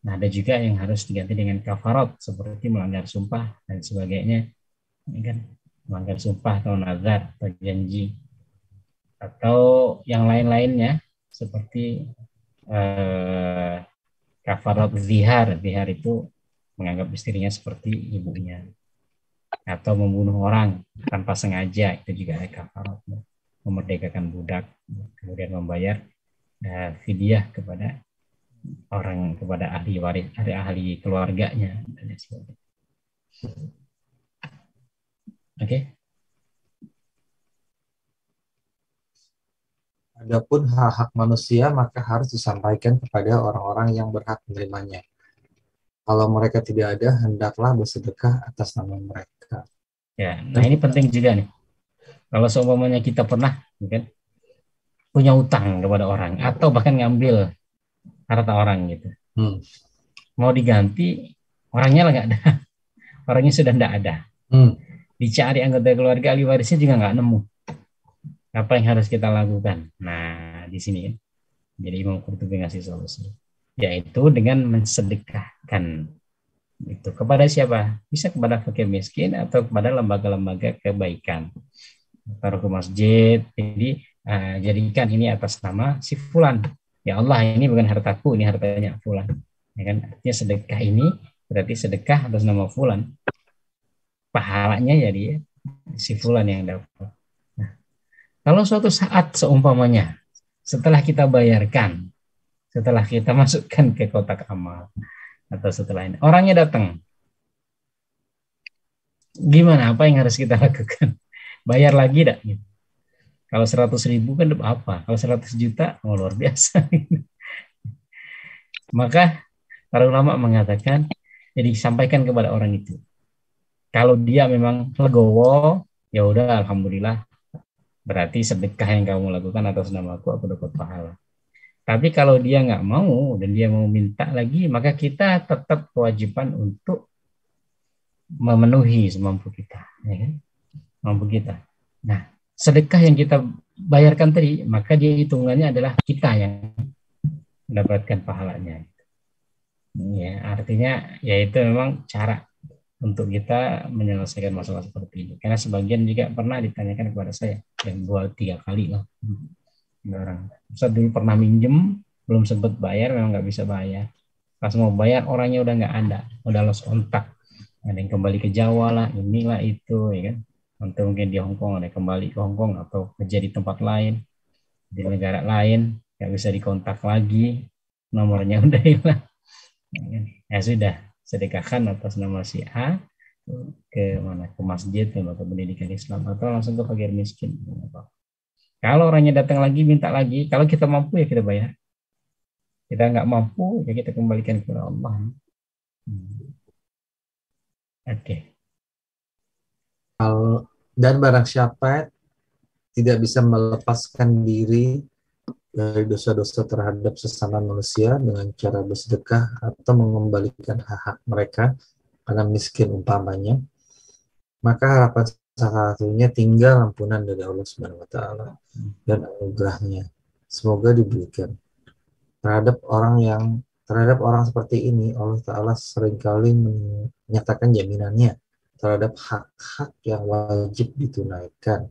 Speaker 2: Nah, ada juga yang harus diganti dengan kafarat seperti melanggar sumpah dan sebagainya. Ini kan melanggar sumpah atau nazar atau janji atau yang lain-lainnya seperti kafarat zihar. Zihar itu menganggap istrinya seperti ibunya atau membunuh orang tanpa sengaja, itu juga ada kafarat. Memerdekakan budak, kemudian membayar fidyah kepada orang, kepada ahli waris, ahli keluarganya dan sebagainya. Oke.
Speaker 4: Adapun hak-hak manusia maka harus disampaikan kepada orang-orang yang berhak menerimanya. Kalau mereka tidak ada, hendaklah bersedekah atas nama mereka.
Speaker 2: Ya, nah ini penting juga nih. Kalau seumpamanya kita pernah kan punya utang kepada orang atau bahkan ngambil harta orang gitu. Mau diganti, orangnya lah nggak ada. Orangnya sudah tidak ada. Dicari anggota keluarga ahli warisnya juga nggak nemu. Apa yang harus kita lakukan? Nah, di sini jadi Imam Qurtubi ngasih solusi, yaitu dengan mensedekahkan itu kepada siapa? Bisa kepada fakir miskin atau kepada lembaga-lembaga kebaikan. Taruh ke masjid. Jadi jadikan ini atas nama si fulan. Ya Allah, ini bukan hartaku, ini hartanya fulan. Ya kan? Artinya sedekah ini berarti sedekah atas nama fulan. Pahalanya jadi si fulan yang dapat. Nah, kalau suatu saat seumpamanya setelah kita bayarkan, setelah kita masukkan ke kotak amal atau setelah ini orangnya datang, gimana? Apa yang harus kita lakukan? Bayar lagi dah? Kalau 100.000 kan apa? Kalau 100 juta, luar biasa. Maka para ulama mengatakan, jadi sampaikan kepada orang itu. Kalau dia memang legowo, ya udah alhamdulillah, berarti sedekah yang kamu lakukan atas nama aku dapat pahala. Tapi kalau dia nggak mau dan dia mau minta lagi, maka kita tetap kewajiban untuk memenuhi semampu kita, ya kan? Mampu kita. Nah, sedekah yang kita bayarkan tadi, maka dia hitungannya adalah kita yang mendapatkan pahalanya. Ya, artinya yaitu memang cara untuk kita menyelesaikan masalah seperti ini. Karena sebagian juga pernah ditanyakan kepada saya, yang 2-3 kali lah. Orang, Ustaz dulu pernah minjem, belum sempat bayar, memang nggak bisa bayar. Pas mau bayar orangnya udah nggak ada, udah lost kontak. Ada yang kembali ke Jawa lah, inilah itu, ya kan. atau mungkin di Hong Kong ada kembali ke Hong Kong atau kerja di tempat lain, di negara lain, nggak bisa dikontak lagi, nomornya udah hilang. Ya sudah, sedekahkan atas nama si A ke mana, ke masjid atau pendidikan Islam, atau langsung ke fakir miskin. Kalau orangnya datang lagi minta lagi, kalau kita mampu ya kita bayar, kita nggak mampu ya kita kembalikan kepada Allah. Oke.
Speaker 4: Dan barang siapa tidak bisa melepaskan diri dari dosa-dosa terhadap sesama manusia dengan cara bersedekah atau mengembalikan hak-hak mereka karena miskin umpamanya, maka harapan salah satunya tinggal ampunan dari Allah Subhanahu wa taala dan anugerahnya. Semoga diberikan. Terhadap orang seperti ini, Allah Ta'ala seringkali menyatakan jaminannya terhadap hak-hak yang wajib ditunaikan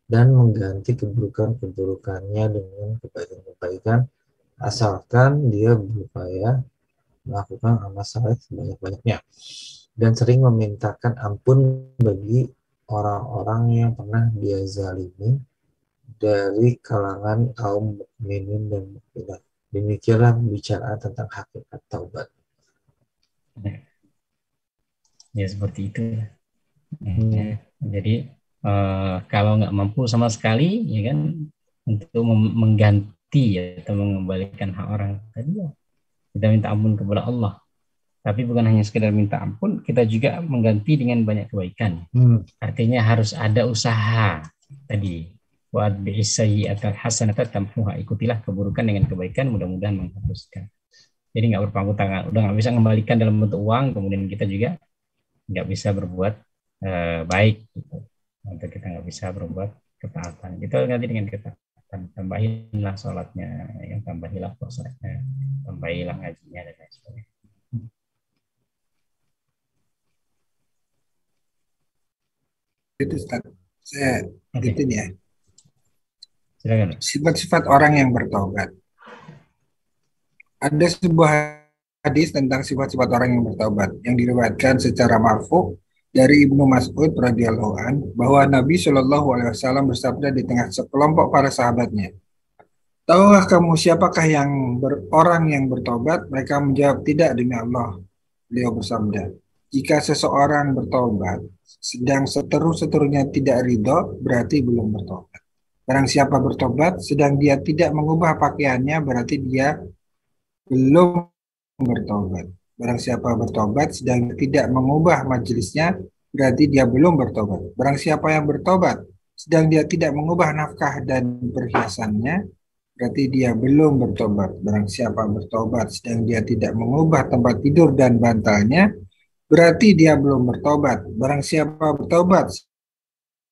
Speaker 4: dan mengganti keburukan-keburukannya dengan kebaikan-kebaikan, asalkan dia berupaya melakukan amal saleh sebanyak-banyaknya dan sering memintakan ampun bagi orang-orang yang pernah dia zalimi dari kalangan kaum mukminin dan mukminat. Demikianlah pembicaraan tentang hakikat taubat.
Speaker 2: Ya seperti itu. Jadi kalau nggak mampu sama sekali, ya kan, untuk mengganti atau mengembalikan hak orang tadi, ya kita minta ampun kepada Allah. Tapi bukan hanya sekedar minta ampun, kita juga mengganti dengan banyak kebaikan. Artinya harus ada usaha tadi. Wa bi'isayyi'atal hasanata tamhuha, ikutilah keburukan dengan kebaikan, mudah-mudahan menghapuskan. Jadi nggak berpangku tangan, udah nggak bisa mengembalikan dalam bentuk uang, kemudian kita juga nggak bisa berbuat baik gitu. Atau kita nggak bisa berbuat ketaatan. Itu nanti dengan ketaatan, tambahilah sholatnya, yang tambahilah puasanya, tambahilah ngajinya dan lain sebagainya.
Speaker 1: Itu Ustaz, saya gitu ya.
Speaker 2: Silakan.
Speaker 1: Sifat-sifat orang yang bertaubat. Ada sebuah hadis tentang sifat-sifat orang yang bertaubat yang diriwayatkan secara marfu dari Ibnu Mas'ud radhiyallahu an bahwa Nabi Shallallahu alaihi wasallam bersabda di tengah sekelompok para sahabatnya, "Tahukah kamu siapakah orang yang bertobat?" Mereka menjawab, "Tidak, demi Allah." Beliau bersabda, "Jika seseorang bertobat sedang seteru-seterunya tidak ridho, berarti belum bertobat. Barang siapa bertobat sedang dia tidak mengubah pakaiannya, berarti dia belum bertobat. Barang siapa bertobat sedang tidak mengubah majelisnya, berarti dia belum bertobat. Barang siapa yang bertobat sedang dia tidak mengubah nafkah dan perhiasannya, berarti dia belum bertobat. Barang siapa bertobat sedang dia tidak mengubah tempat tidur dan bantalnya, berarti dia belum bertobat. Barang siapa bertobat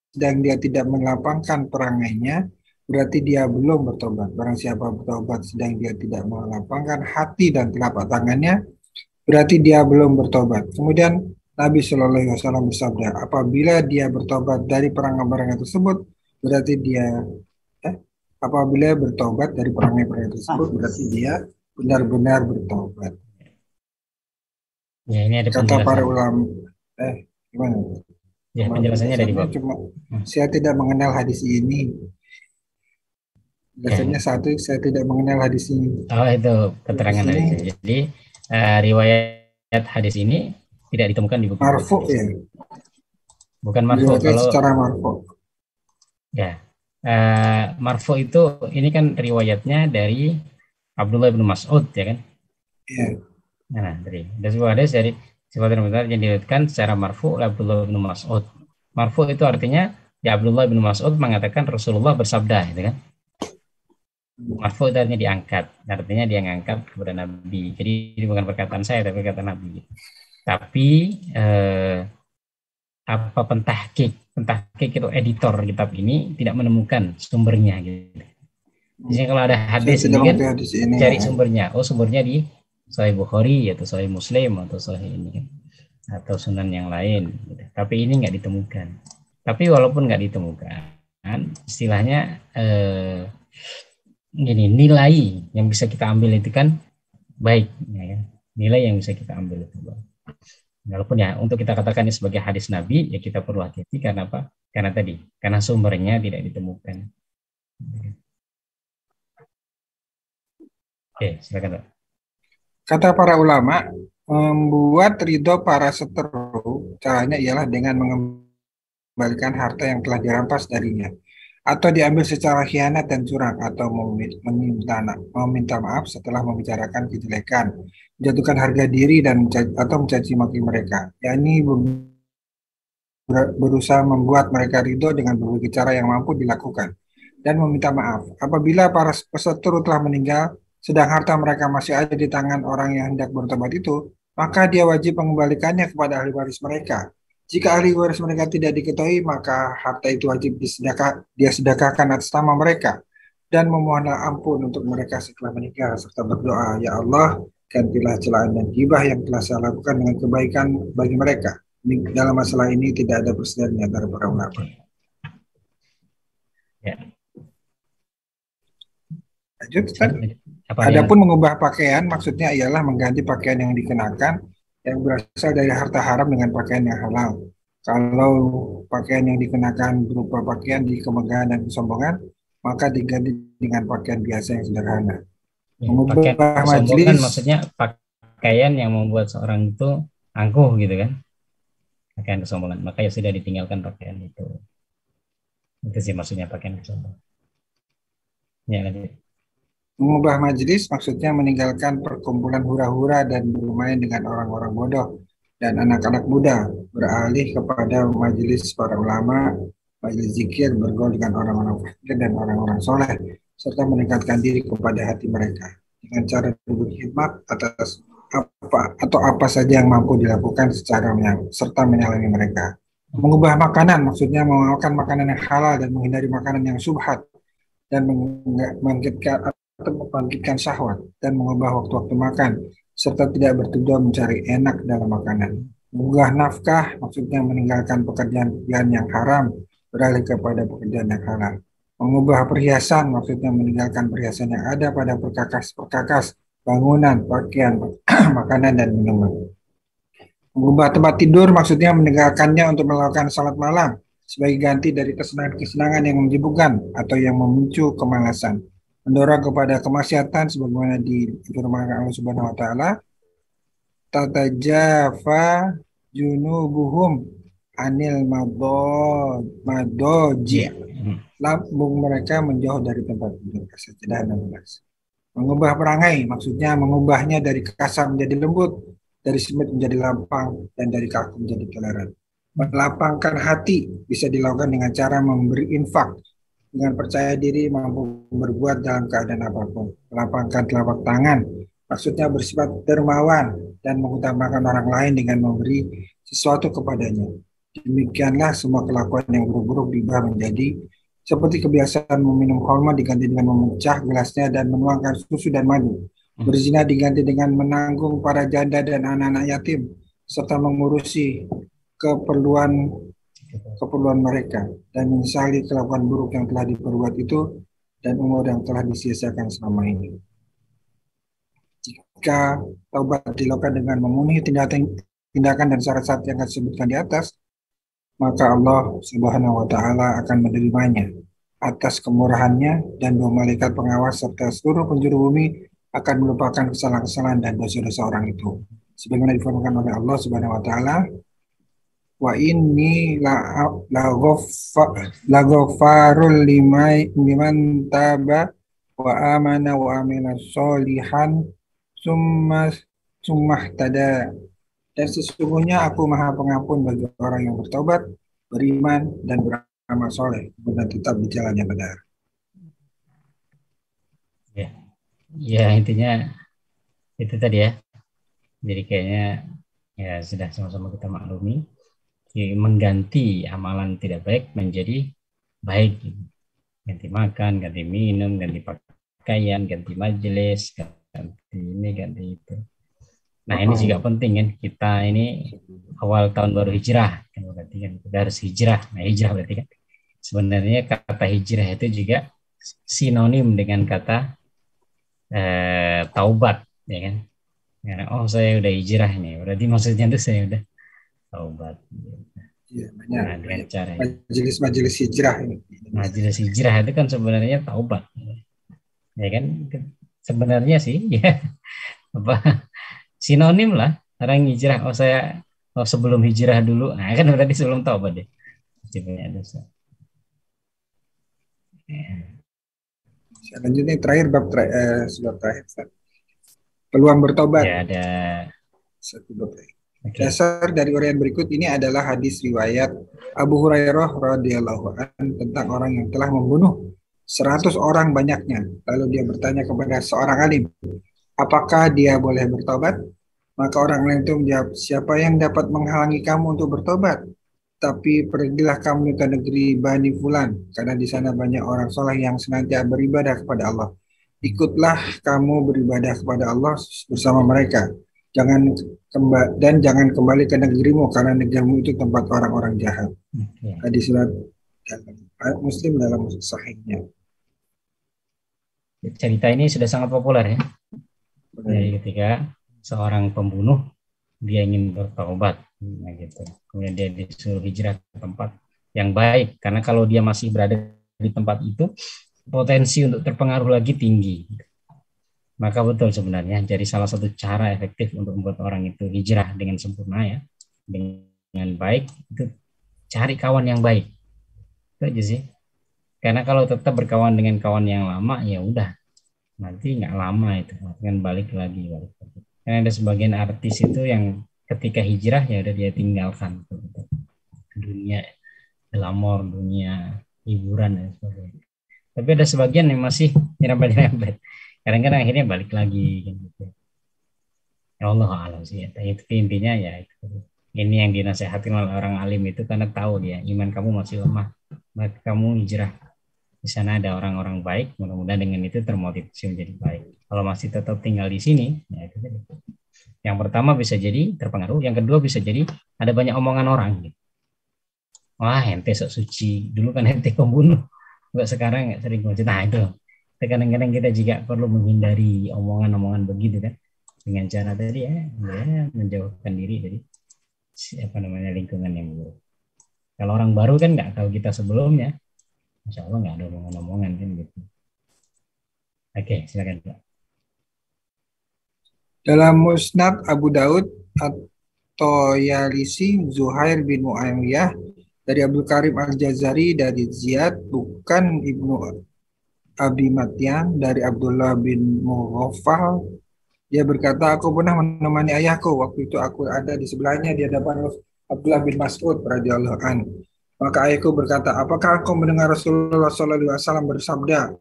Speaker 1: sedang dia tidak melapangkan perangainya, berarti dia belum bertobat. Barang siapa bertobat sedang dia tidak melapangkan hati dan telapak tangannya, berarti dia belum bertobat. Kemudian Nabi Shallallahu Alaihi Wasallam bersabda, apabila dia bertobat dari perangai-perangai tersebut, berarti dia apabila bertobat dari perangai-perangai tersebut, berarti dia benar-benar bertobat.
Speaker 2: Ya, ini ada
Speaker 1: kata para ulama. Gimana?
Speaker 2: Ya, penjelasannya dari Bapak.
Speaker 1: Cuma saya tidak mengenal hadis ini. Biasanya satu, saya tidak mengenal hadis ini.
Speaker 2: Oh, itu keterangan hadisnya. Jadi riwayat hadis ini tidak ditemukan di buku
Speaker 1: marfu ya.
Speaker 2: Bukan marfu. Kalau
Speaker 1: secara marfu.
Speaker 2: Ya, marfu itu ini kan riwayatnya dari Abdullah bin Mas'ud, ya kan?
Speaker 1: Iya.
Speaker 2: Nah, dari sebuah hadis dari sifat yang diriwayatkan secara marfu oleh Abdullah bin Mas'ud. Marfu itu artinya ya Abdullah bin Mas'ud mengatakan Rasulullah bersabda, gitu kan? Marfu itu artinya diangkat, artinya dia ngangkat kepada Nabi. Jadi ini bukan perkataan saya, tapi perkataan Nabi. Tapi apa pentahqiq itu editor kitab ini tidak menemukan sumbernya, gitu. Jadi kalau ada hadis ini kan cari sumbernya. Oh, sumbernya di Sahih Bukhari atau Sahih Muslim atau Sahih ini atau sunan yang lain, gitu. Tapi ini nggak ditemukan. Tapi walaupun nggak ditemukan, istilahnya gini, nilai yang bisa kita ambil itu kan baik, ya kan? Nilai yang bisa kita ambil itu baik. Walaupun ya untuk kita katakan ini sebagai hadis Nabi, ya kita perlu hati-hati karena apa? Karena sumbernya tidak ditemukan. Oke, silakan Pak.
Speaker 1: Kata para ulama, membuat ridho para seteru, caranya ialah dengan mengembalikan harta yang telah dirampas darinya, atau diambil secara khianat dan curang, atau meminta maaf setelah membicarakan kejelekan, menjatuhkan harga diri dan atau mencaci maki mereka, yakni berusaha membuat mereka ridho dengan berbagai cara yang mampu dilakukan, dan meminta maaf apabila para peseteru telah meninggal sedang harta mereka masih ada di tangan orang yang hendak bertobat itu, maka dia wajib mengembalikannya kepada ahli waris mereka. Jika ahli waris mereka tidak diketahui, maka harta itu wajib dia sedekahkan atas nama mereka, dan memohonlah ampun untuk mereka setelah meninggal, serta berdoa, ya Allah, gantilah celaan dan gibah yang telah saya lakukan dengan kebaikan bagi mereka. Dalam masalah ini tidak ada perselisihan di antara para ulama.
Speaker 2: Ya.
Speaker 1: Lanjut, Ustaz. Adapun mengubah pakaian, maksudnya ialah mengganti pakaian yang dikenakan yang berasal dari harta haram dengan pakaian yang halal. Kalau pakaian yang dikenakan berupa pakaian di kemegahan dan kesombongan, maka diganti dengan pakaian biasa yang sederhana.
Speaker 2: Mengubah majelis, maksudnya pakaian yang membuat seorang itu angkuh gitu kan, pakaian kesombongan, maka ya sudah ditinggalkan pakaian itu. Itu sih maksudnya pakaian kesombongan. Ya, lanjut.
Speaker 1: Mengubah majelis maksudnya meninggalkan perkumpulan hura-hura dan bermain dengan orang-orang bodoh dan anak-anak muda, beralih kepada majelis para ulama, majelis zikir, bergaul dengan orang-orang fakir dan orang-orang soleh, serta meningkatkan diri kepada hati mereka dengan cara berkhidmat atas apa saja yang mampu dilakukan serta menyayangi mereka. Mengubah makanan maksudnya memakan makanan yang halal dan menghindari makanan yang subhat dan membangkitkan syahwat dan mengubah waktu-waktu makan serta tidak bertujuan mencari enak dalam makanan. Mengubah nafkah maksudnya meninggalkan pekerjaan yang haram beralih kepada pekerjaan yang halal. Mengubah perhiasan maksudnya meninggalkan perhiasan yang ada pada perkakas bangunan, pakaian, makanan dan minuman. Mengubah tempat tidur maksudnya meninggalkannya untuk melakukan salat malam sebagai ganti dari kesenangan-kesenangan yang menyibukkan atau yang memicu kemalasan. Mendorong kepada kemaksiatan sebagaimana difirmankan Allah Subhanahu wa taala, tatajafa junubuhum anil madoji. Lambung mereka menjauh dari tempat tidur. As-Sajdah 16. Mengubah perangai maksudnya mengubahnya dari kasar menjadi lembut, dari sempit menjadi lapang, dan dari kaku menjadi toleran. Melapangkan hati bisa dilakukan dengan cara memberi infak, dengan percaya diri mampu berbuat dalam keadaan apapun. Melapangkan telapak tangan maksudnya bersifat dermawan dan mengutamakan orang lain dengan memberi sesuatu kepadanya. Demikianlah semua kelakuan yang buruk-buruk diubah menjadi seperti kebiasaan meminum khamar diganti dengan memecah gelasnya dan menuangkan susu dan madu. Berzina diganti dengan menanggung para janda dan anak-anak yatim serta mengurusi keperluan mereka dan menyesali kelakuan buruk yang telah diperbuat itu dan umur yang telah disia-siakan selama ini. Jika taubat dilakukan dengan memenuhi tindakan dan syarat-syarat yang disebutkan di atas, maka Allah Subhanahu wa taala akan menerimanya atas kemurahannya, dan dua malaikat pengawas serta seluruh penjuru bumi akan melupakan kesalahan-kesalahan dan dosa-dosa orang itu. Sebagaimana difirmankan oleh Allah Subhanahu wa taala, wa inni laghafarul liman taba wa amana wa amila sholihan summa tada. Dan sesungguhnya aku maha pengampun bagi orang yang bertobat, beriman dan beramal soleh dan tetap di jalan yang benar.
Speaker 2: Ya intinya itu tadi ya. Jadi kayaknya ya sudah sama-sama kita maklumi, mengganti amalan tidak baik menjadi baik. Ganti makan, ganti minum, ganti pakaian, ganti majelis, ganti ini, ganti itu. Nah ini juga penting kan, kita ini awal tahun baru hijrah kan, berarti kan kita harus hijrah. Nah hijrah berarti kan sebenarnya kata hijrah itu juga sinonim dengan kata taubat ya kan. Oh saya udah hijrah nih, berarti maksudnya itu saya udah taubat.
Speaker 1: Iya,
Speaker 2: Nah, dengan cara ini.
Speaker 1: majelis-majelis hijrah ini.
Speaker 2: Majelis hijrah itu kan sebenarnya taubat. Ya kan sebenarnya sih ya apa sinonim lah orang hijrah. Oh saya sebelum hijrah dulu. Nah, kan berarti sebelum taubat deh. Banyak dosa.
Speaker 1: Selanjutnya terakhir sebab terakhir peluang bertobat.
Speaker 2: Ya ada.
Speaker 1: Satu bab.
Speaker 2: Okay.
Speaker 1: Dasar dari uraian berikut ini adalah hadis riwayat Abu Hurairah radhiyallahu anhu tentang orang yang telah membunuh 100 orang banyaknya. Lalu dia bertanya kepada seorang alim, apakah dia boleh bertobat? Maka orang lain itu menjawab, siapa yang dapat menghalangi kamu untuk bertobat? Tapi pergilah kamu ke negeri Bani Fulan, karena di sana banyak orang soleh yang senantiasa beribadah kepada Allah. Ikutlah kamu beribadah kepada Allah bersama mereka. Jangan kembali ke negerimu, karena negerimu itu tempat orang-orang jahat. Hadis surat Muslim dalam sahihnya.
Speaker 2: Cerita ini sudah sangat populer ya. Jadi ketika seorang pembunuh dia ingin bertobat, nah gitu. Kemudian dia disuruh hijrah ke tempat yang baik, karena kalau dia masih berada di tempat itu potensi untuk terpengaruh lagi tinggi. Maka betul sebenarnya jadi salah satu cara efektif untuk membuat orang itu hijrah dengan sempurna ya, dengan baik itu cari kawan yang baik. Itu aja sih. Karena kalau tetap berkawan dengan kawan yang lama ya udah nanti nggak lama itu akan balik lagi. Karena ada sebagian artis itu yang ketika hijrah ya udah dia tinggalkan dunia glamor, dunia hiburan dan sebagainya. Tapi ada sebagian yang masih nyerempet-nyerempet. Kadang-kadang akhirnya balik lagi gitu. Ya Allah alam sih. Itu intinya ya itu. Ini yang dinasihatin oleh orang alim itu karena tahu dia iman kamu masih lemah. Maka kamu hijrah. Di sana ada orang-orang baik, mudah-mudahan dengan itu termotivasi menjadi baik. Kalau masih tetap tinggal di sini, ya itu tadi. Yang pertama bisa jadi terpengaruh, yang kedua bisa jadi ada banyak omongan orang. Gitu. Wah, ente sok suci. Dulu kan ente pembunuh. Enggak sekarang enggak sering ngomong. Nah itu. Kadang-kadang kita juga perlu menghindari omongan-omongan begitu kan. Dengan cara tadi ya menjauhkan diri dari lingkungan yang buruk. Kalau orang baru kan nggak tahu kita sebelumnya. Insya Allah nggak ada omongan-omongan kan gitu. Oke, silakan Pak.
Speaker 1: Dalam Musnad Abu Daud atau Yalisi Zuhair bin Muawiyah dari Abdul Karim Al-Jazari dari Ziyad bukan Ibnu Abi Matyan dari Abdullah bin Mughaffal. Dia berkata, aku pernah menemani ayahku. Waktu itu aku ada di sebelahnya di hadapan Abdullah bin Mas'ud radhiyallahu anhu. Maka ayahku berkata, apakah engkau mendengar Rasulullah SAW bersabda,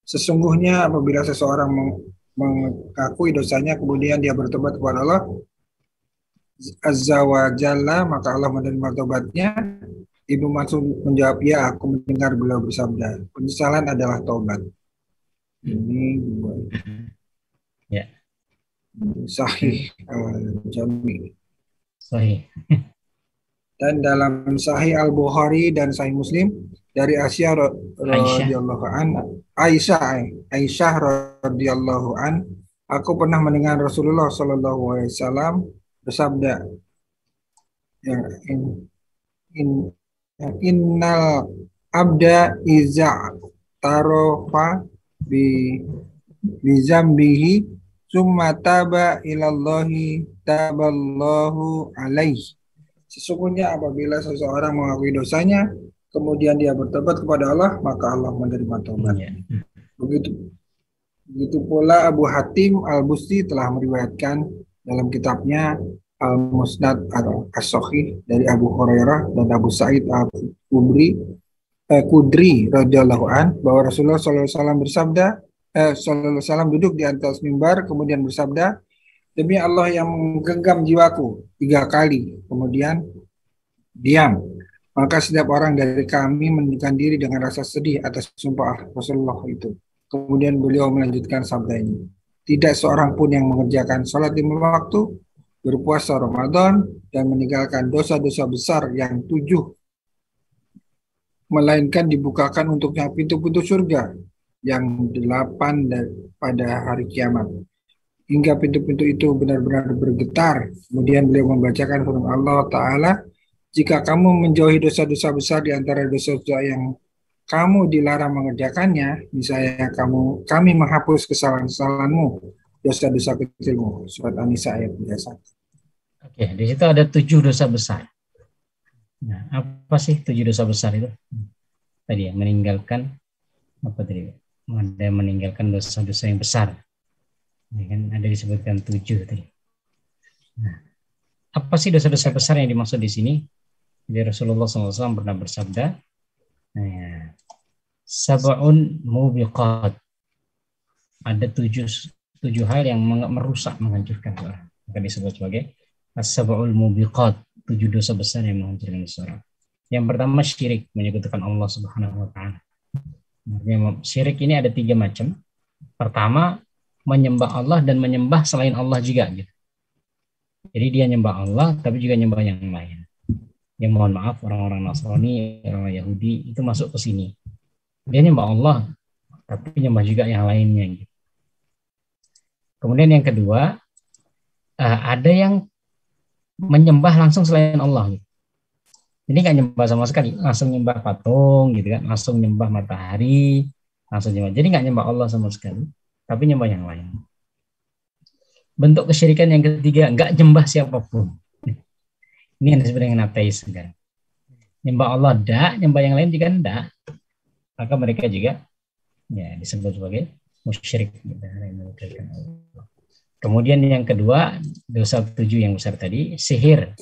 Speaker 1: sesungguhnya apabila seseorang mengakui dosanya kemudian dia bertobat kepada Allah Azza wa Jalla, maka Allah menerima tobatnya. Ibnu Mas'ud menjawab, ya aku mendengar beliau bersabda, penyesalan adalah tobat. Ini
Speaker 2: ya.
Speaker 1: Sahih Jami.
Speaker 2: Sahih.
Speaker 1: Dan dalam Sahih Al-Bukhari dan Sahih Muslim dari Aisyah radhiyallahu Aisyah radhiyallahu an, aku pernah mendengar Rasulullah sallallahu alaihi wasallam bersabda yang innal abda iza tarofa bi zambihi summa taba ilallahi taballahu alaihi. Sesungguhnya apabila seseorang mengakui dosanya kemudian dia bertobat kepada Allah, maka Allah menerima tobatnya. Begitu pula Abu Hatim Al-Busti telah meriwayatkan dalam kitabnya Al-Musnad As-Sahih dari Abu Hurairah dan Abu Sa'id Al-Khudri radhiyallahu an bahwa Rasulullah SAW bersabda, SAW duduk di atas mimbar kemudian bersabda, demi Allah yang menggenggam jiwaku 3 kali, kemudian diam. Maka setiap orang dari kami menundukkan diri dengan rasa sedih atas sumpah Rasulullah itu. Kemudian beliau melanjutkan sabdanya, tidak seorang pun yang mengerjakan sholat 5 waktu, berpuasa Ramadan, dan meninggalkan dosa-dosa besar yang 7, melainkan dibukakan untuknya pintu-pintu surga yang 8 pada hari kiamat. hingga pintu-pintu itu benar-benar bergetar. Kemudian beliau membacakan firman Allah Ta'ala, jika kamu menjauhi dosa-dosa besar di antara dosa-dosa yang kamu dilarang mengerjakannya, misalnya kami menghapus kesalahan-kesalahanmu, dosa-dosa kecilmu. Surat An-Nisa ayat 31.
Speaker 2: Oke, di situ ada 7 dosa besar. Nah, apa sih 7 dosa besar itu? Tadi ya, meninggalkan apa tadi? Ada meninggalkan dosa-dosa yang besar. Ya kan ada disebutkan 7 tadi. Nah, apa sih dosa-dosa besar yang dimaksud di sini? Jadi Rasulullah SAW pernah bersabda, sab'un mubiqat. Ada 7 hal yang merusak, menghancurkan seorang. Maka disebut sebagai as-sab'ul mubiqat, 7 dosa besar yang menghancurkan seorang. Yang pertama syirik, menyekutukan Allah Subhanahu wa taala. Syirik ini ada 3 macam. Pertama, menyembah Allah dan menyembah selain Allah juga gitu. Jadi dia nyembah Allah tapi juga nyembah yang lain. Ya mohon maaf, orang-orang Nasrani, orang Yahudi itu masuk ke sini. Dia nyembah Allah tapi nyembah juga yang lainnya gitu. Kemudian yang kedua, ada yang menyembah langsung selain Allah gitu. Ini nggak nyembah sama sekali, langsung nyembah patung gitu kan, langsung nyembah matahari, langsung nyembah. Jadi nggak nyembah Allah sama sekali, tapi nyembah yang lain. Bentuk kesyirikan yang ketiga, nggak nyembah siapapun. Ini yang disebut dengan ateis kan. Nyembah Allah enggak, nyembah yang lain juga enggak. Maka mereka juga ya disebut sebagai musyrik. Kemudian yang kedua, dosa 7 yang besar tadi, sihir.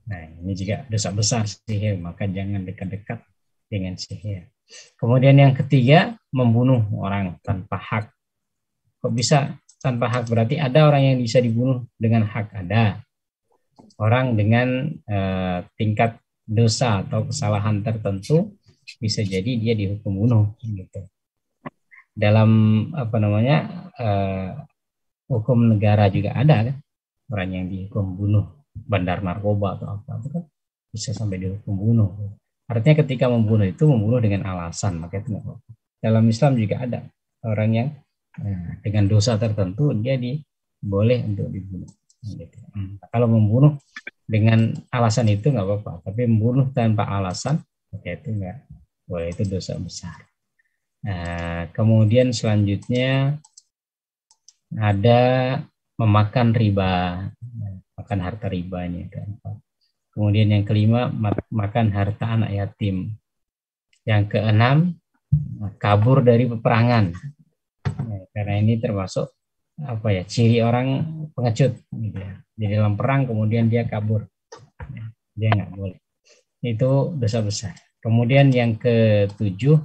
Speaker 2: Nah, ini juga dosa besar sihir, maka jangan dekat-dekat dengan sihir. Kemudian yang ketiga, membunuh orang tanpa hak. Kok bisa tanpa hak? Berarti ada orang yang bisa dibunuh dengan hak, ada. Orang dengan tingkat dosa atau kesalahan tertentu bisa jadi dia dihukum bunuh gitu. Dalam hukum negara juga ada kan, orang yang dihukum bunuh, bandar narkoba atau apa itu kan bisa sampai dihukum bunuh. Artinya ketika membunuh itu membunuh dengan alasan, maka itu apa. Dalam Islam juga ada orang yang dengan dosa tertentu dia boleh untuk dibunuh. Gitu. Kalau membunuh dengan alasan itu nggak apa-apa, tapi membunuh tanpa alasan, maka itu nggak boleh, itu dosa besar. Kemudian selanjutnya ada memakan riba, makan harta ribanya. Kemudian yang kelima, makan harta anak yatim. Yang keenam, kabur dari peperangan. Karena ini termasuk ciri orang pengecut gitu ya. Jadi dalam perang kemudian dia kabur, dia nggak boleh. Itu dosa besar. Kemudian yang ketujuh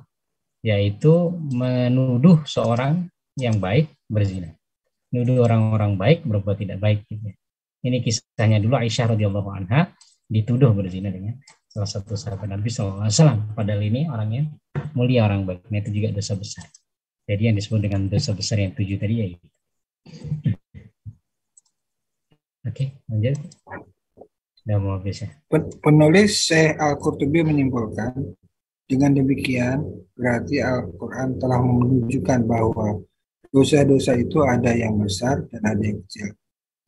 Speaker 2: yaitu menuduh seorang yang baik berzina, nuduh orang-orang baik berbuat tidak baik gitu ya. Ini kisahnya dulu Aisyah radhiyallahu anha dituduh berzina dengan salah satu sahabat Nabi SAW. Padahal ini orangnya mulia, orang baik. Nah, itu juga dosa besar. Jadi yang disebut dengan dosa besar yang 7 tadi ya itu. Oke, lanjut. Sudah mau habis ya.
Speaker 1: Penulis Syekh Al-Qurtubi menyimpulkan, dengan demikian berarti Al-Quran telah menunjukkan bahwa dosa-dosa itu ada yang besar dan ada yang kecil.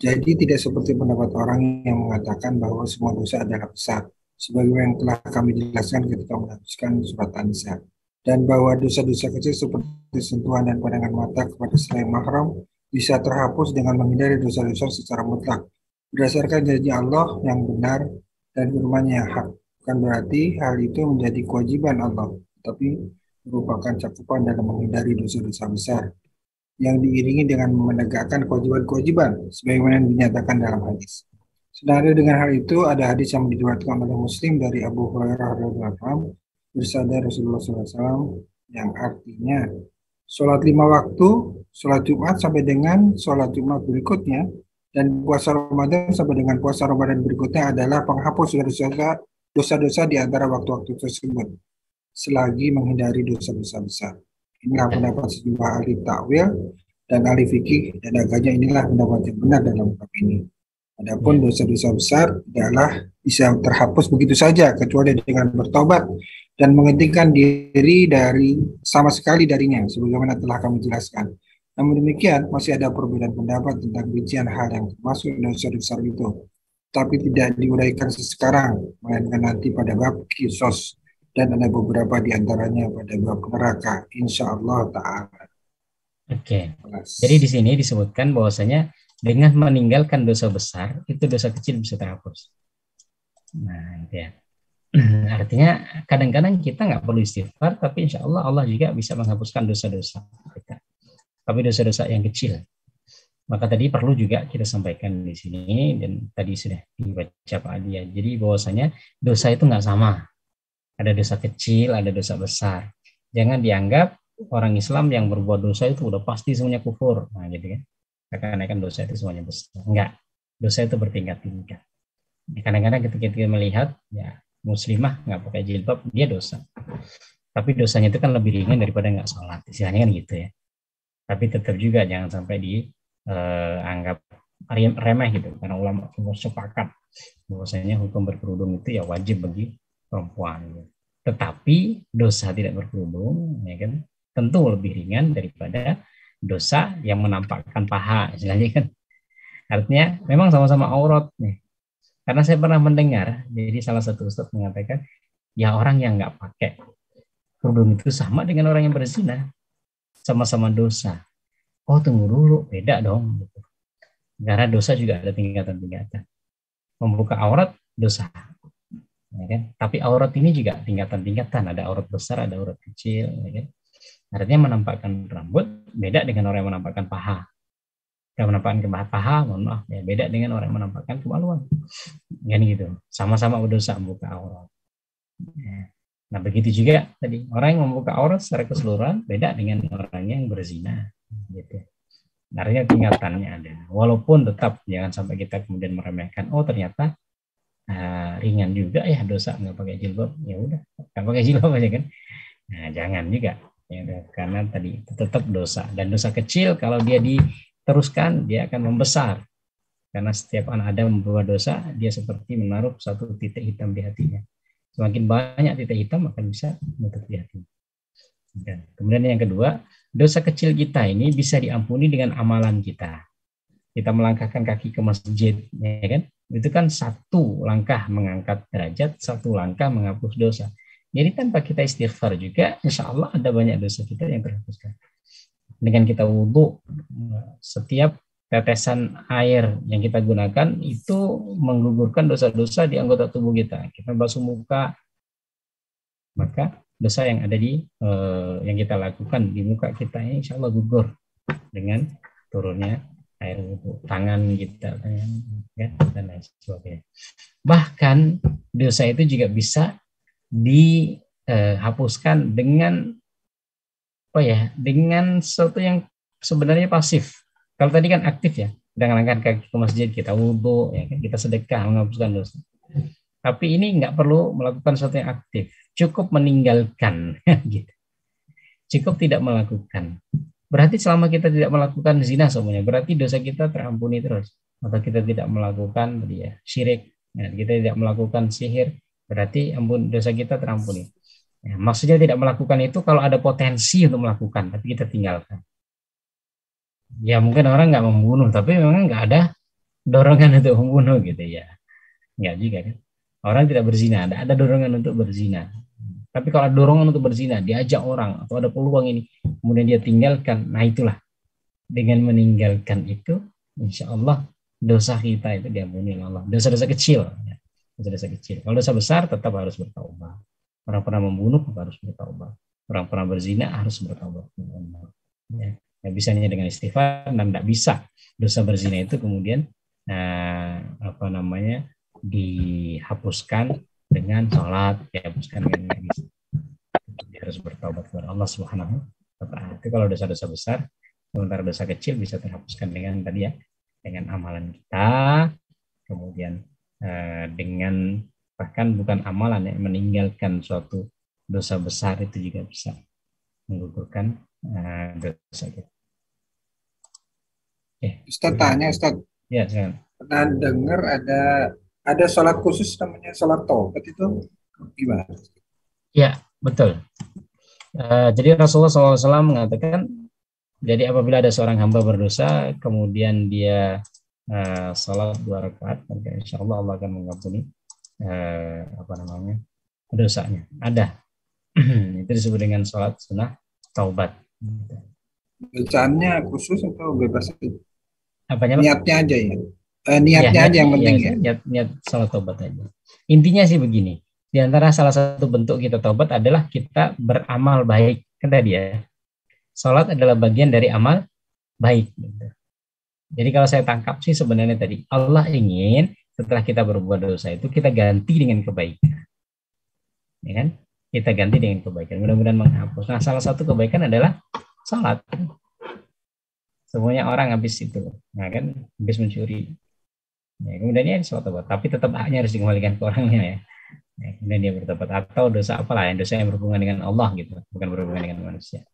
Speaker 1: Jadi tidak seperti pendapat orang yang mengatakan bahwa semua dosa adalah besar, sebagaimana yang telah kami jelaskan ketika menghapuskan surat An-Nisa. Dan bahwa dosa-dosa kecil seperti sentuhan dan pandangan mata kepada selain mahram bisa terhapus dengan menghindari dosa-dosa secara mutlak berdasarkan janji Allah yang benar dan firman-Nya yang hak. Bukan berarti hal itu menjadi kewajiban Allah, tapi merupakan cakupan dalam menghindari dosa-dosa besar yang diiringi dengan menegakkan kewajiban-kewajiban sebagaimana yang dinyatakan dalam hadis. Senada dengan hal itu, ada hadis yang diriwayatkan oleh Muslim dari Abu Hurairah radhiyallahu anhu bersabda Rasulullah SAW yang artinya sholat 5 waktu, sholat Jumat sampai dengan sholat Jumat berikutnya, dan puasa Ramadan sampai dengan puasa Ramadan berikutnya adalah penghapus dosa-dosa di antara waktu-waktu tersebut, selagi menghindari dosa-dosa besar. Inilah pendapat sejumlah ahli takwil dan ahli fikih, dan agaknya inilah pendapat yang benar dalam bab ini. Adapun dosa-dosa besar tidaklah bisa terhapus begitu saja kecuali dengan bertobat dan menghentikan diri dari sama sekali darinya, sebagaimana telah kami jelaskan. Namun demikian, masih ada perbedaan pendapat tentang rincian hal yang termasuk dosa besar itu. Tapi tidak diuraikan sekarang, melainkan nanti pada bab kisos. Dan ada beberapa di antaranya pada bab neraka, insya Allah Ta'ala.
Speaker 2: Oke. Jadi di sini disebutkan bahwasanya dengan meninggalkan dosa besar, itu dosa kecil bisa terhapus. Nah, itu ya. Artinya kadang-kadang kita nggak perlu istighfar, tapi insya Allah Allah juga bisa menghapuskan dosa-dosa kita. Tapi dosa-dosa yang kecil. Maka tadi perlu juga kita sampaikan di sini, dan tadi sudah dibaca Pak Adi ya. Jadi bahwasanya dosa itu nggak sama. Ada dosa kecil, ada dosa besar. Jangan dianggap orang Islam yang berbuat dosa itu udah pasti semuanya kufur. Nah, gitu kan. Karena dosa itu semuanya besar. Enggak. Dosa itu bertingkat-tingkat. Kadang-kadang ketika kita melihat ya muslimah nggak pakai jilbab, dia dosa. Tapi dosanya itu kan lebih ringan daripada nggak sholat. Istilahnya kan gitu ya. Tapi tetap juga jangan sampai dianggap remeh gitu. Karena ulama sepakat bahwasanya hukum berkerudung itu ya wajib bagi perempuan. Gitu. Tetapi dosa tidak berkerudung, ya kan, tentu lebih ringan daripada dosa yang menampakkan paha, istilahnya kan. Artinya memang sama-sama aurat nih. Karena saya pernah mendengar, jadi salah satu ustadz mengatakan, ya orang yang nggak pakai kerudung itu sama dengan orang yang berzina, sama-sama dosa. Oh tunggu dulu, beda dong. Gitu. Karena dosa juga ada tingkatan-tingkatan. Membuka aurat dosa, ya kan? Tapi aurat ini juga tingkatan-tingkatan. Ada aurat besar, ada aurat kecil. Ya kan? Artinya menampakkan rambut beda dengan orang yang menampakkan paha. Yang menampakkan paha, mohon maaf, ya beda dengan orang yang menampakkan kemaluan. Kan gitu. Sama-sama dosa membuka aurat. Ya. Nah begitu juga tadi orang yang membuka aurat secara keseluruhan beda dengan orang yang berzina. Gitu. Artinya tingkatannya ada. Walaupun tetap jangan sampai kita kemudian meremehkan. Oh ternyata ringan juga ya dosa nggak pakai jilbab. Ya udah nggak pakai jilbab aja kan. Nah jangan juga. Ya, karena tadi tetap dosa. Dan dosa kecil kalau dia diteruskan dia akan membesar. Karena setiap anak Adam membuat dosa, dia seperti menaruh satu titik hitam di hatinya. Semakin banyak titik hitam akan bisa menutup di hatinya. Dan kemudian yang kedua, dosa kecil kita ini bisa diampuni dengan amalan kita. Kita melangkahkan kaki ke masjid, ya kan? Itu kan satu langkah mengangkat derajat, satu langkah menghapus dosa. Jadi tanpa kita istighfar juga, insya Allah ada banyak dosa kita yang terhapuskan. Dengan kita wudhu, setiap tetesan air yang kita gunakan itu menggugurkan dosa-dosa di anggota tubuh kita. Kita basuh muka, maka dosa yang ada yang kita lakukan di muka kita ini insya Allah gugur dengan turunnya air wudhu. Tangan kita, ya, dan lain sebagainya. Bahkan dosa itu juga bisa dihapuskan dengan dengan sesuatu yang sebenarnya pasif. Kalau tadi kan aktif ya, dengan angkat kaki ke masjid, kita wudhu, ya, kita sedekah menghapuskan dosa. Tapi ini nggak perlu melakukan sesuatu yang aktif, cukup meninggalkan, gitu. Cukup tidak melakukan. Berarti selama kita tidak melakukan zina semuanya, berarti dosa kita terampuni terus. Atau kita tidak melakukan syirik, ya, kita tidak melakukan sihir, berarti dosa kita terampuni. Ya, maksudnya tidak melakukan itu kalau ada potensi untuk melakukan, tapi kita tinggalkan. Ya mungkin orang nggak membunuh, tapi memang nggak ada dorongan untuk membunuh gitu ya. Nggak juga kan. Orang tidak berzina, ada dorongan untuk berzina. Tapi kalau ada dorongan untuk berzina, diajak orang atau ada peluang ini, kemudian dia tinggalkan, nah itulah. Dengan meninggalkan itu, insya Allah dosa kita itu diampuni oleh Allah. Dosa-dosa kecil. Ya. Dosa-dosa kecil. Kalau dosa besar tetap harus bertaubat. Orang pernah membunuh harus bertaubat. Orang pernah berzina harus bertaubat. Ya. Bisanya dengan istighfar, dan tidak bisa dosa berzina itu kemudian dihapuskan dengan sholat, dihapuskan dengan dia harus bertaubat kepada Allah Subhanahu wa Ta'ala. Itu kalau dosa-dosa besar. Sementara dosa kecil bisa terhapuskan dengan tadi ya, dengan amalan kita, kemudian dengan bahkan bukan amalan ya, meninggalkan suatu dosa besar itu juga bisa menggugurkan dosa kita.
Speaker 1: Ustaz tanya, Ustaz.
Speaker 2: Ya, saya
Speaker 1: pernah dengar ada sholat khusus namanya sholat taubat, itu gimana?
Speaker 2: Ya, betul. Jadi Rasulullah SAW mengatakan Jadi apabila ada seorang hamba berdosa, kemudian dia salat 2 rakaat, maka insya Allah Allah akan mengampuni dosanya. Ada. Itu disebut dengan salat sunnah taubat.
Speaker 1: Bacaannya khusus atau bebas?
Speaker 2: Apanya, Pak?
Speaker 1: Niatnya aja ya. Niatnya aja yang penting ya.
Speaker 2: Niat salat taubat aja. Intinya sih begini. Di antara salah satu bentuk kita taubat adalah kita beramal baik. Kan tadi ya. Salat adalah bagian dari amal baik. Jadi kalau saya tangkap sih sebenarnya tadi Allah ingin setelah kita berbuat dosa itu kita ganti dengan kebaikan. Ya kan? Kita ganti dengan kebaikan. Mudah-mudahan menghapus. Nah, salah satu kebaikan adalah salat. Semuanya orang habis itu, nah kan, habis mencuri. Ya, kemudian dia salat taubat, tapi tetap haknya harus dikembalikan ke orangnya ya. Ya, kemudian dia bertobat atau dosa apalah yang dosa yang berhubungan dengan Allah gitu, bukan berhubungan dengan manusia.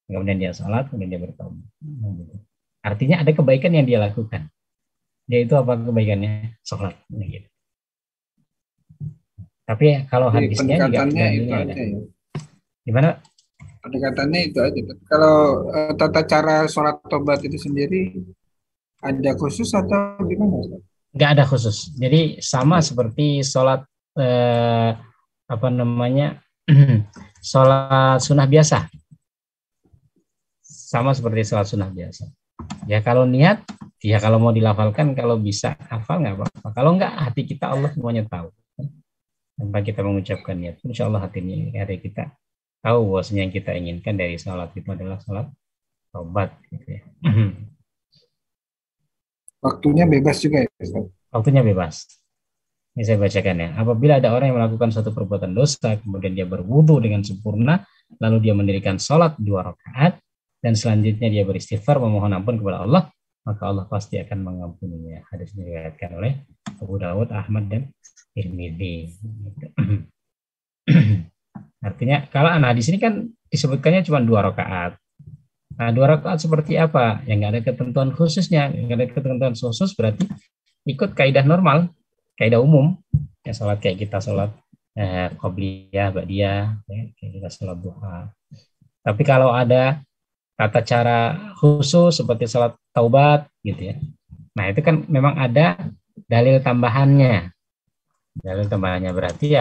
Speaker 2: Kemudian dia salat, kemudian dia bertobat. Gitu. Artinya ada kebaikan yang dia lakukan. Yaitu apa kebaikannya? Salat. Gitu. Tapi kalau hadisnya juga
Speaker 1: itu aja ya.
Speaker 2: Gimana?
Speaker 1: Pendekatannya itu aja. Kalau tata cara sholat tobat itu sendiri ada khusus atau gimana?
Speaker 2: Nggak ada khusus. Jadi sama seperti sholat sholat sunnah biasa. Sama seperti sholat sunnah biasa. Ya kalau niat, ya kalau mau dilafalkan, kalau bisa hafal nggak apa-apa. Kalau nggak, hati kita Allah semuanya tahu. Tanpa kita mengucapkan niat, insya Allah hati kita tahu bahwasanya yang kita inginkan dari salat itu adalah salat taubat gitu ya.
Speaker 1: Waktunya bebas juga ya, Ustaz?
Speaker 2: Waktunya bebas. Ini saya bacakan ya. Apabila ada orang yang melakukan suatu perbuatan dosa, kemudian dia berwudu dengan sempurna, lalu dia mendirikan salat 2 rakaat, dan selanjutnya dia beristighfar memohon ampun kepada Allah, maka Allah pasti akan mengampuninya. Hadis ini diriwayatkan oleh Abu Dawud, Ahmad, dan Tirmidzi. Artinya kalau di sini kan disebutkannya cuma 2 rakaat. Nah, 2 rakaat seperti apa? Yang nggak ada ketentuan khususnya. Yang nggak ada ketentuan khusus berarti ikut kaidah normal, kaidah umum. Ya, salat kayak kita salat qobliyah, ba'diyah, ya, kayak kita salat duha. Tapi kalau ada tata cara khusus seperti salat taubat gitu ya. Nah, itu kan memang ada dalil tambahannya. Dalil tambahannya berarti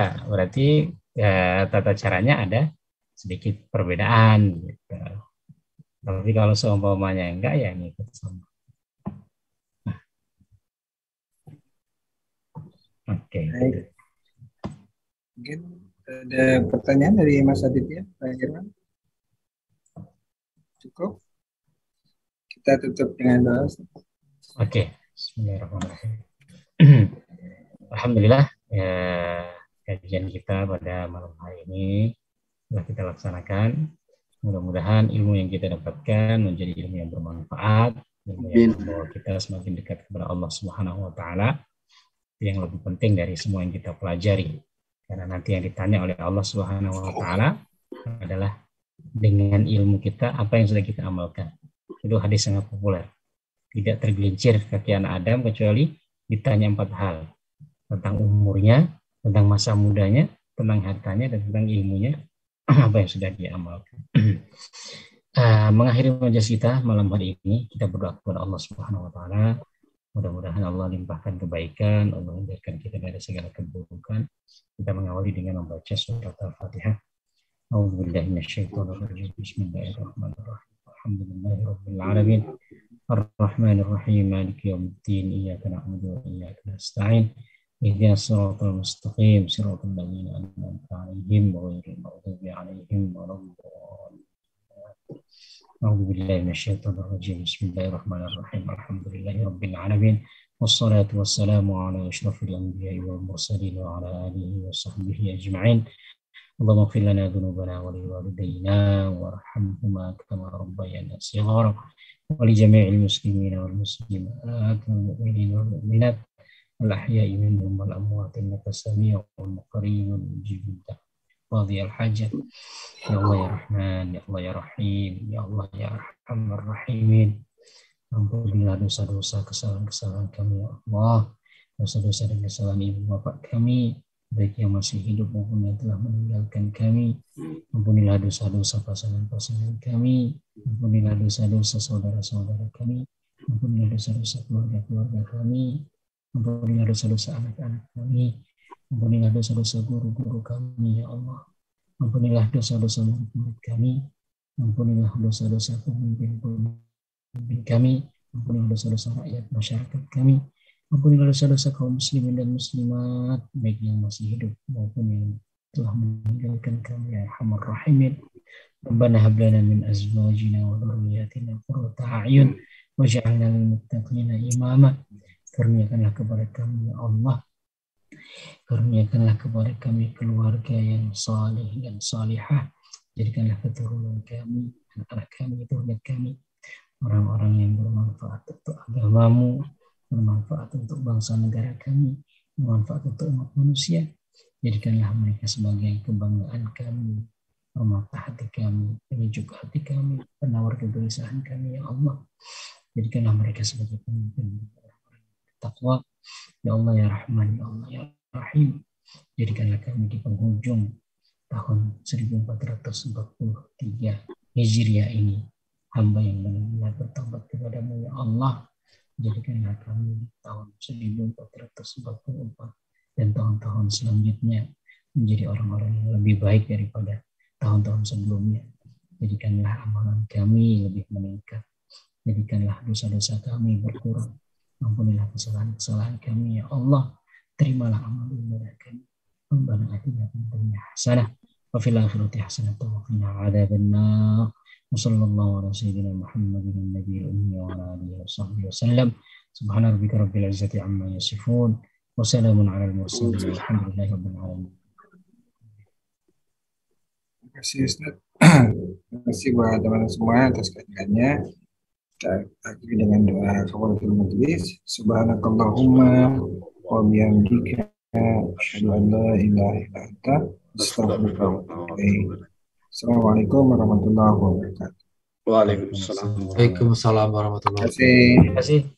Speaker 2: tata caranya ada sedikit perbedaan gitu. Tapi kalau seumpamanya enggak ya ngikut sama. Oke.
Speaker 1: Mungkin ada pertanyaan dari Mas Aditya, Pak Irwan? Cukup? Kita tutup dengan doa.
Speaker 2: Oke. Bismillahirrahmanirrahim. Alhamdulillah ya, kajian kita pada malam hari ini telah kita laksanakan. Mudah-mudahan ilmu yang kita dapatkan menjadi ilmu yang bermanfaat, ilmu yang membawa kita semakin dekat kepada Allah Subhanahu wa taala. Yang lebih penting dari semua yang kita pelajari. Karena nanti yang ditanya oleh Allah Subhanahu wa taala adalah dengan ilmu kita apa yang sudah kita amalkan. Itu hadis sangat populer. Tidak tergelincir kaki anak Adam kecuali ditanya 4 hal. Tentang umurnya, tentang masa mudanya, tentang hartanya, dan tentang ilmunya, apa yang sudah dia amalkan. Mengakhiri majelis kita malam hari ini, kita berdoa kepada Allah Subhanahu wa taala. Mudah-mudahan Allah limpahkan kebaikan, Allah hindarkan kita dari segala keburukan. Kita mengawali dengan membaca surat Al-Fatihah. A'udzubillahi minasyaitonirrajim. Bismillahirrahmanirrahim. Alhamdulillahirabbil alamin. Ar-Rahmanir-Rahim. Maliki yaumiddin. Iyyaka na'budu wa iyyaka nasta'in. Ihdinas siratal mustaqim. Siratal ladzina an'amta 'alaihim ghairil maghdubi 'alaihim waladdallin. A'udzu billahi minasyaitonir rajim. Bismillahirrahmanirrahim. Alhamdulillahirabbil alamin. Wassalatu wassalamu ala asyrafil anbiya'i wal mursalin wa ala alihi wa sahbihi ajma'in. Allahumma ighfir lana dzunubana wa liwalidayna warhamhuma kama rabbayana shighara wa li jami'il muslimina wal muslimat wal mu'minina wal mu'minat al ahya'i minhum wal amwat innaka samii'un qaribun mujibud qadhi al hajat. Ya Allah ya Rahman, ya Allah ya Rahim, ya Allah ya Arhamar Rahimin. Ampunilah dosa-dosa, kesalahan-kesalahan kami ya Allah, dosa-dosa dan kesalahan ibu bapak kami, baik yang masih hidup maupun yang telah meninggalkan kami. Ampunilah dosa-dosa pasangan-pasangan kami, ampunilah dosa-dosa saudara-saudara kami, ampunilah dosa-dosa keluarga-keluarga kami, ampunilah dosa-dosa anak-anak kami, ampunilah dosa-dosa guru-guru kami, ya Allah. Ampunilah dosa-dosa murid-murid kami, ampunilah dosa-dosa pemimpin kami, ampunilah dosa-dosa rakyat masyarakat kami, ampunilah dosa-dosa kaum muslimin dan muslimat, baik yang masih hidup maupun yang telah meninggalkan kami, ya Arhamar Rahimin. Rabbana hab lana min azwajina wa dhurriyyatina qurrata a'yun waj'alna lil muttaqina imama. Karuniakanlah kepada kami, ya Allah, karuniakanlah kepada kami keluarga yang saleh dan salihah. Jadikanlah keturunan kami, anak-anak kami, keturunan kami, orang-orang yang bermanfaat untuk agamamu, bermanfaat untuk bangsa negara kami, bermanfaat untuk umat manusia. Jadikanlah mereka sebagai kebanggaan kami, permata hati kami, penyejuk hati kami, penawar kegelisahan kami, ya Allah. Jadikanlah mereka sebagai pemimpin orang-orang takwa, ya Allah ya Rahman, ya Allah ya Rahim. Jadikanlah kami di penghujung tahun 1443 Hijriah ini hamba yang benar-benar bertobat kepadamu, ya Allah. Jadikanlah kami di tahun 1444 dan tahun-tahun selanjutnya menjadi orang-orang yang lebih baik daripada tahun-tahun sebelumnya. Jadikanlah amalan kami lebih meningkat, jadikanlah dosa-dosa kami berkurang, ampunilah kesalahan-kesalahan kami, ya Allah. Terimalah amal ibadah kami. Rabbana atina fid dunya hasanah wa fil akhirati hasanah wa qina adzabannar. Wa sallallahu ala sayyidina Muhammadin nabiyil ummi wa ala alihi wa sahbihi wasallam. Subhana rabbika rabbil izzati amma yasifun wa salamun alal mursalin walhamdulillahi rabbil alamin.
Speaker 1: Terima kasih Ustaz. Terima kasih buat teman-teman semua atas kehadirannya. Kita akhiri dengan doa kafaratul majelis. Subhanakallahumma wa bihamdika asyhadu an la ilaha illa anta astaghfiruka wa atubu ilaik. Assalamualaikum warahmatullahi wabarakatuh.
Speaker 3: Waalaikumsalam.
Speaker 4: Waalaikumsalam warahmatullahi
Speaker 1: Terima kasih.
Speaker 2: Terima kasih.